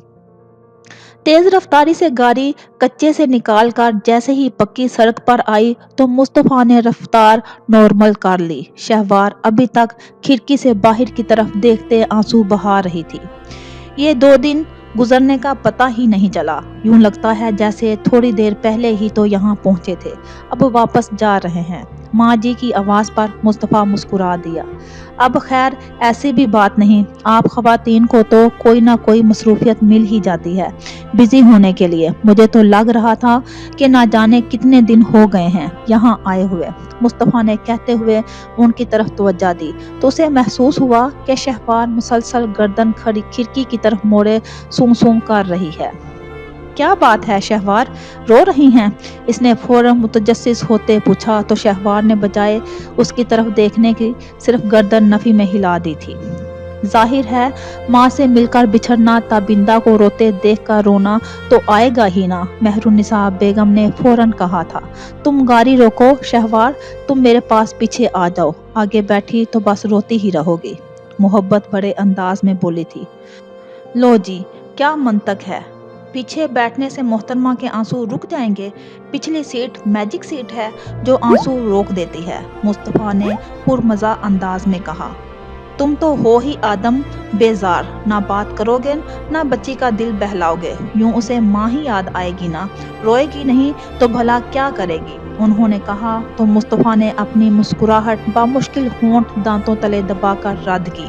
तेज रफ्तारी से गाड़ी कच्चे से निकालकर जैसे ही पक्की सड़क पर आई तो मुस्तफ़ा ने रफ्तार नॉर्मल कर ली। शहवार अभी तक खिड़की से बाहर की तरफ देखते आंसू बहा रही थी। ये 2 दिन गुजरने का पता ही नहीं चला। यूं लगता है जैसे थोड़ी देर पहले ही तो यहाँ पहुँचे थे, अब वापस जा रहे हैं। माँ जी की आवाज़ पर मुस्तफ़ा मुस्कुरा दिया। अब खैर ऐसी भी बात नहीं, आप ख़वातीन को तो कोई ना कोई मसरूफियत मिल ही जाती है बिज़ी होने के लिए। मुझे तो लग रहा था कि ना जाने कितने दिन हो गए हैं यहाँ आए हुए। मुस्तफ़ा ने कहते हुए उनकी तरफ तवज्जो दी तो उसे महसूस हुआ कि शहवार मुसलसल गर्दन खड़ी खिड़की की तरफ मोड़े सूं सूं कर रही है। क्या बात है शहवार, रो रही हैं? इसने फौरन मुतजस्सिस होते पूछा तो शहवार ने बजाय उसकी तरफ देखने की सिर्फ गर्दन नफी में हिला दी थी। जाहिर है माँ से मिलकर बिछड़ना, ताबिंदा को रोते देखकर रोना तो आएगा ही ना। मेहरुन्निसा बेगम ने फौरन कहा था, तुम गाड़ी रोको शहवार, तुम मेरे पास पीछे आ जाओ, आगे बैठी तो बस रोती ही रहोगी। मोहब्बत भरे अंदाज में बोली थी। लो जी, क्या मंतक है, पीछे बैठने से मोहतरमा के आंसू रुक जाएंगे? पिछली सीट मैजिक सीट है जो आंसू रोक देती है, मुस्तफ़ा ने पुरमज़ा अंदाज में कहा। तुम तो हो ही आदम बेजार, ना बात करोगे ना बच्ची का दिल बहलाओगे। यूं उसे माँ ही याद आएगी ना, रोएगी नहीं तो भला क्या करेगी? उन्होंने कहा तो मुस्तफ़ा ने अपनी मुस्कुराहट बामुश्किल होंठ दांतों तले दबाकर रद्द की।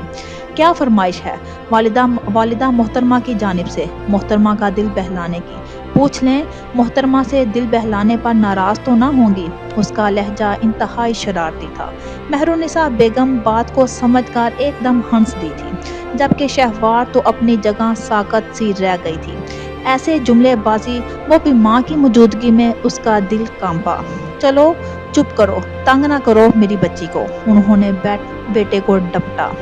क्या फरमाइश है? वालिदा मोहतरमा की जानिब से, मोहतरमा का दिल बहलाने की। पूछ लें मोहतरमा से दिल बहलाने पर नाराज तो ना होंगी? उसका लहजा इंतहाई शरारती था। मेहरुन्निसा बेगम बात को समझकर एकदम हंस दी थी, जबकि शहवार तो अपनी जगह साकत सी रह गई थी। ऐसे जुमलेबाजी, वो भी माँ की मौजूदगी में, उसका दिल कांपा। चलो चुप करो, तंग ना करो मेरी बच्ची को, उन्होंने बेटे को डपटा।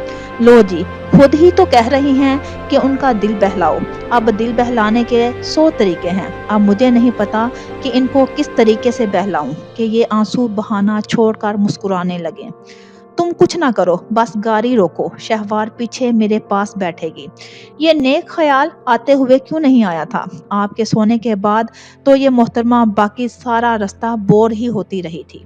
लो जी, खुद ही तो कह रही हैं कि उनका दिल बहलाओ। अब दिल बहलाने के 100 तरीके हैं। अब मुझे नहीं पता कि इनको किस तरीके से बहलाऊं कि ये आंसू बहाना छोड़कर मुस्कुराने लगे। तुम कुछ ना करो, बस गाड़ी रोको, शहवार पीछे मेरे पास बैठेगी। ये नेक ख्याल आते हुए क्यों नहीं आया था? आपके सोने के बाद तो ये मोहतरमा बाकी सारा रास्ता बोर ही होती रही थी।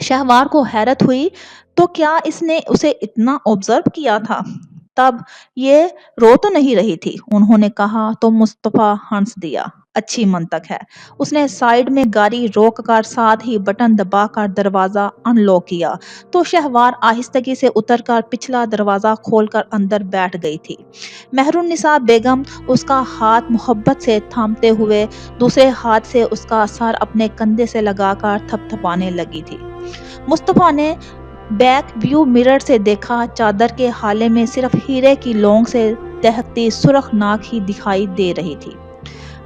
شہوار کو حیرت ہوئی، تو کیا اس نے اسے اتنا آبزرو کیا تھا؟ تب یہ رو تو نہیں رہی تھی، انہوں نے کہا تو مصطفیٰ ہنس دیا۔ اچھی منطق ہے۔ اس نے سائیڈ میں گاڑی روک کر ساتھ ہی بٹن دبا کر دروازہ ان لاک کیا تو شہوار آہستگی سے اتر کر پچھلا دروازہ کھول کر اندر بیٹھ گئی تھی۔ مہرالنساء بیگم اس کا ہاتھ محبت سے تھامتے ہوئے دوسرے ہاتھ سے اس کا سر اپنے کندھے سے لگا کر تھپ تھپانے لگی تھی۔ مصطفیٰ نے بیک ویو مرر سے دیکھا، چادر کے حالے میں صرف ہیرے کی لونگ سے دہکتی سرخ ناک ہی دکھائی دے رہی تھی۔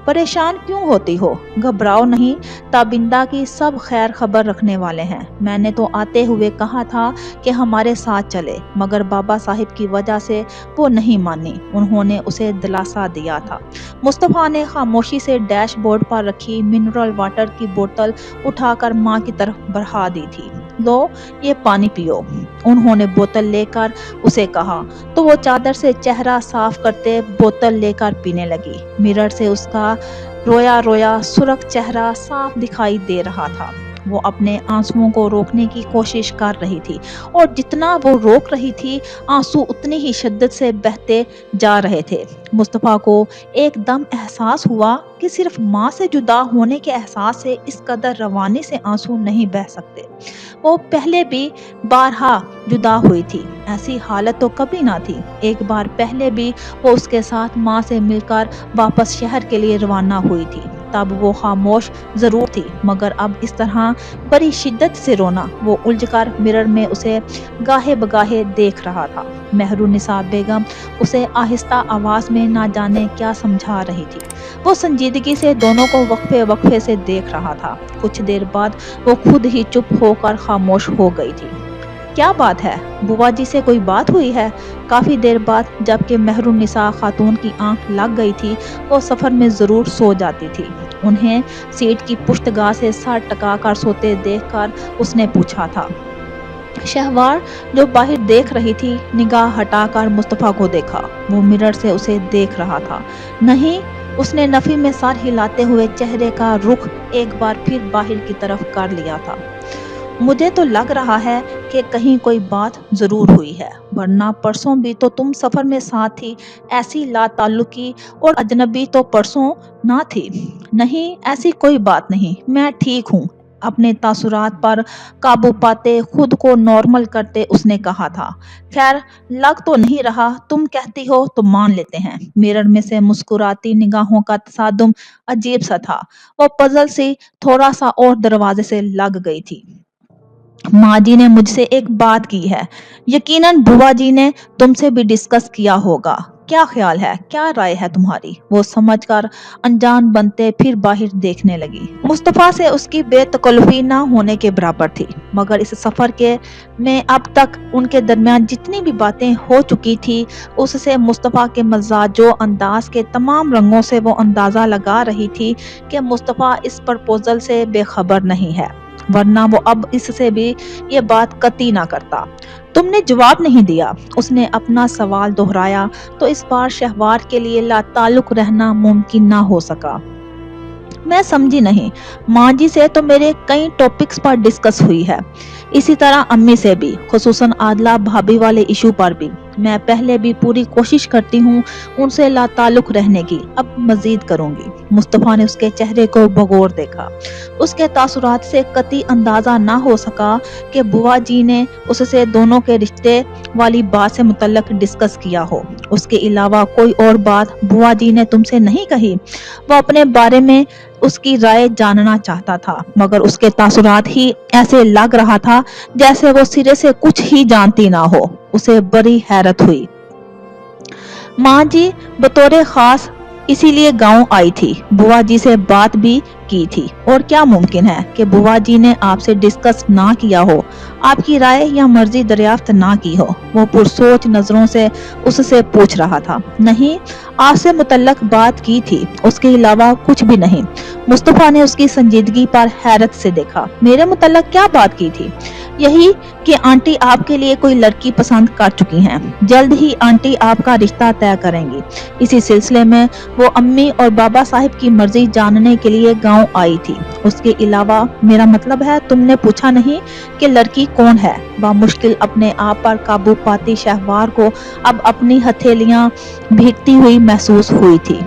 پریشان کیوں ہوتی ہو؟ گھبراؤ نہیں، تابندہ کی سب خیر خبر رکھنے والے ہیں۔ میں نے تو آتے ہوئے کہا تھا کہ ہمارے ساتھ چلے، مگر بابا صاحب کی وجہ سے وہ نہیں مانی، انہوں نے اسے دلاسا دیا تھا۔ مصطفیٰ نے خاموشی سے ڈیش بورڈ پر رکھی منرل واٹر کی بوتل اٹھا کر ماں کی طرف بڑھا دی تھی۔ لو یہ پانی پیو، انہوں نے بوتل لے کر اسے کہا تو وہ چادر سے چہرہ صاف کرتے بوتل لے کر پینے لگی۔ مرر سے اس کا رویا رویا سرخ چہرہ صاف دکھائی دے رہا تھا۔ وہ اپنے آنسوؤں کو روکنے کی کوشش کر رہی تھی، اور جتنا وہ روک رہی تھی آنسو اتنی ہی شدت سے بہتے جا رہے تھے۔ مصطفیٰ کو ایک دم احساس ہوا کہ صرف ماں سے جدا ہونے کے احساس سے اس قدر روانی سے آنسو نہیں بہہ سکتے۔ وہ پہلے بھی بارہا جدا ہوئی تھی، ایسی حالت تو کبھی نہ تھی۔ ایک بار پہلے بھی وہ اس کے ساتھ ماں سے مل کر واپس شہر کے لیے روانہ ہوئی تھی، تب وہ خاموش ضرور تھی، مگر اب اس طرح بڑی شدت سے رونا، وہ الجھ کر مرر میں اسے گاہے بگاہے دیکھ رہا تھا۔ مہرالنساء بیگم اسے آہستہ آواز میں نہ جانے کیا سمجھا رہی تھی۔ وہ سنجیدگی سے دونوں کو وقفے وقفے سے دیکھ رہا تھا۔ کچھ دیر بعد وہ خود ہی چپ ہو کر خاموش ہو گئی تھی۔ کیا بات ہے؟ بوا جی سے کوئی بات ہوئی ہے؟ کافی دیر بعد جبکہ مہرالنساء خاتون کی آنکھ لگ گئی تھی، وہ سفر میں ضرور سو جاتی تھی۔ انہیں سیٹ کی پشت گاہ سے سر ٹکا کر سوتے دیکھ کر اس نے پوچھا تھا۔ شہوار جو باہر دیکھ رہی تھی، نگاہ ہٹا کر مصطفیٰ کو دیکھا۔ وہ مرر سے اسے دیکھ رہا تھا۔ نہیں، اس نے نفی میں سر ہلاتے ہوئے چہرے کا رخ ایک بار پھر باہر کی طرف کر لیا تھا۔ مجھے تو لگ رہا ہے کہ کہیں کوئی بات ضرور ہوئی ہے، ورنہ پرسوں بھی تو تم سفر میں ساتھ تھی، ایسی لا تعلقی اور اجنبی تو پرسوں نہ تھی۔ نہیں، ایسی کوئی بات نہیں، میں ٹھیک ہوں، اپنے تاثرات پر قابو پاتے خود کو نارمل کرتے اس نے کہا تھا۔ خیر، لگ تو نہیں رہا، تم کہتی ہو تو مان لیتے ہیں۔ مرر میں سے مسکراتی نگاہوں کا تصادم عجیب سا تھا۔ وہ پزل سی تھوڑا سا اور دروازے سے لگ گئی تھی۔ ماں جی نے مجھ سے ایک بات کی ہے، یقیناً بوا جی نے تم سے بھی ڈسکس کیا ہوگا۔ کیا خیال ہے، کیا رائے ہے تمہاری؟ وہ سمجھ کر انجان بنتے پھر باہر دیکھنے لگی۔ مصطفیٰ سے اس کی بے تکلفی نہ ہونے کے برابر تھی، مگر اس سفر میں اب تک ان کے درمیان جتنی بھی باتیں ہو چکی تھی، اس سے مصطفیٰ کے مزاج و انداز کے تمام رنگوں سے وہ اندازہ لگا رہی تھی کہ مصطفیٰ اس پرپوزل سے بے خبر نہیں ہے، ورنہ وہ اب اس سے بھی یہ بات قطعی نہ کرتا۔ تم نے جواب نہیں دیا، اس نے اپنا سوال دہرایا، تو اس بار شہوار کے لیے لا تعلق رہنا ممکن نہ ہو سکا۔ میں سمجھی نہیں، ماں جی سے تو میرے کئی ٹاپکس پر ڈسکس ہوئی ہے، اسی طرح امی سے بھی، خصوصاً عادلہ بھابھی والے ایشو پر بھی۔ میں پہلے بھی پوری کوشش کرتی ہوں ان سے لا تعلق رہنے کی، اب مزید کروں گی۔ مصطفیٰ نے اس کے چہرے کو بغور دیکھا۔ اس کے تاثرات سے قطعی اندازہ نہ ہو سکا کہ بوا جی نے اس سے دونوں کے رشتے والی بات سے متعلق ڈسکس کیا ہو۔ اس کے علاوہ کوئی اور بات بوا جی نے تم سے نہیں کہی؟ وہ اپنے بارے میں اس کی رائے جاننا چاہتا تھا، مگر اس کے تاثرات ہی ایسے لگ رہا تھا جیسے وہ سرے سے کچھ ہی جانتی نہ ہو۔ اسے بڑی حیرت ہوئی۔ ماں جی بطور خاص اسی لیے گاؤں آئی تھی، بوا جی سے بات بھی کی تھی، اور کیا ممکن ہے کہ بوا جی نے آپ سے ڈسکس نہ کیا ہو، آپ کی رائے یا مرضی دریافت نہ کی ہو؟ وہ پرسوچ نظروں سے اس سے پوچھ رہا تھا۔ نہیں، آپ سے متعلق بات کی تھی، اس کے علاوہ کچھ بھی نہیں۔ مصطفیٰ نے اس کی سنجیدگی پر حیرت سے دیکھا۔ میرے متعلق کیا بات کی تھی؟ یہی کہ آنٹی آپ کے لیے کوئی لڑکی پسند کر چکی ہیں، جلد ہی آنٹی آپ کا رشتہ طے کریں گی۔ اسی سلسلے میں وہ امی اور بابا صاحب کی مرضی جاننے کے لیے گاؤں آئی تھی۔ اس کے علاوہ میرا مطلب ہے تم نے پوچھا نہیں کہ لڑکی کون ہے؟ بامشکل اپنے آپ پر قابو پاتی شہوار کو اب اپنی ہتھیلیاں بھیگتی ہوئی محسوس ہوئی تھی۔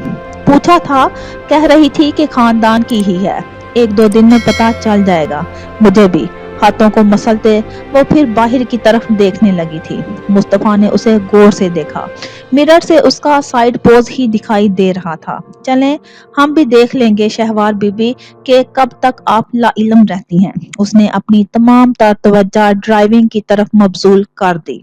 پوچھا تھا، کہہ رہی تھی کہ خاندان کی ہی ہے، 1-2 دن میں پتہ چل جائے گا۔ مجھے بھی۔ ہاتھوں کو مسلتے وہ پھر باہر کی طرف دیکھنے لگی تھی۔ مصطفیٰ نے اسے غور سے دیکھا۔ مرر سے اس کا سائیڈ پوز ہی دکھائی دے رہا تھا۔ چلیں ہم بھی دیکھ لیں گے شہوار بی بی کہ کب تک آپ لا علم رہتی ہیں۔ اس نے اپنی تمام تر توجہ ڈرائیونگ کی طرف مبذول کر دی۔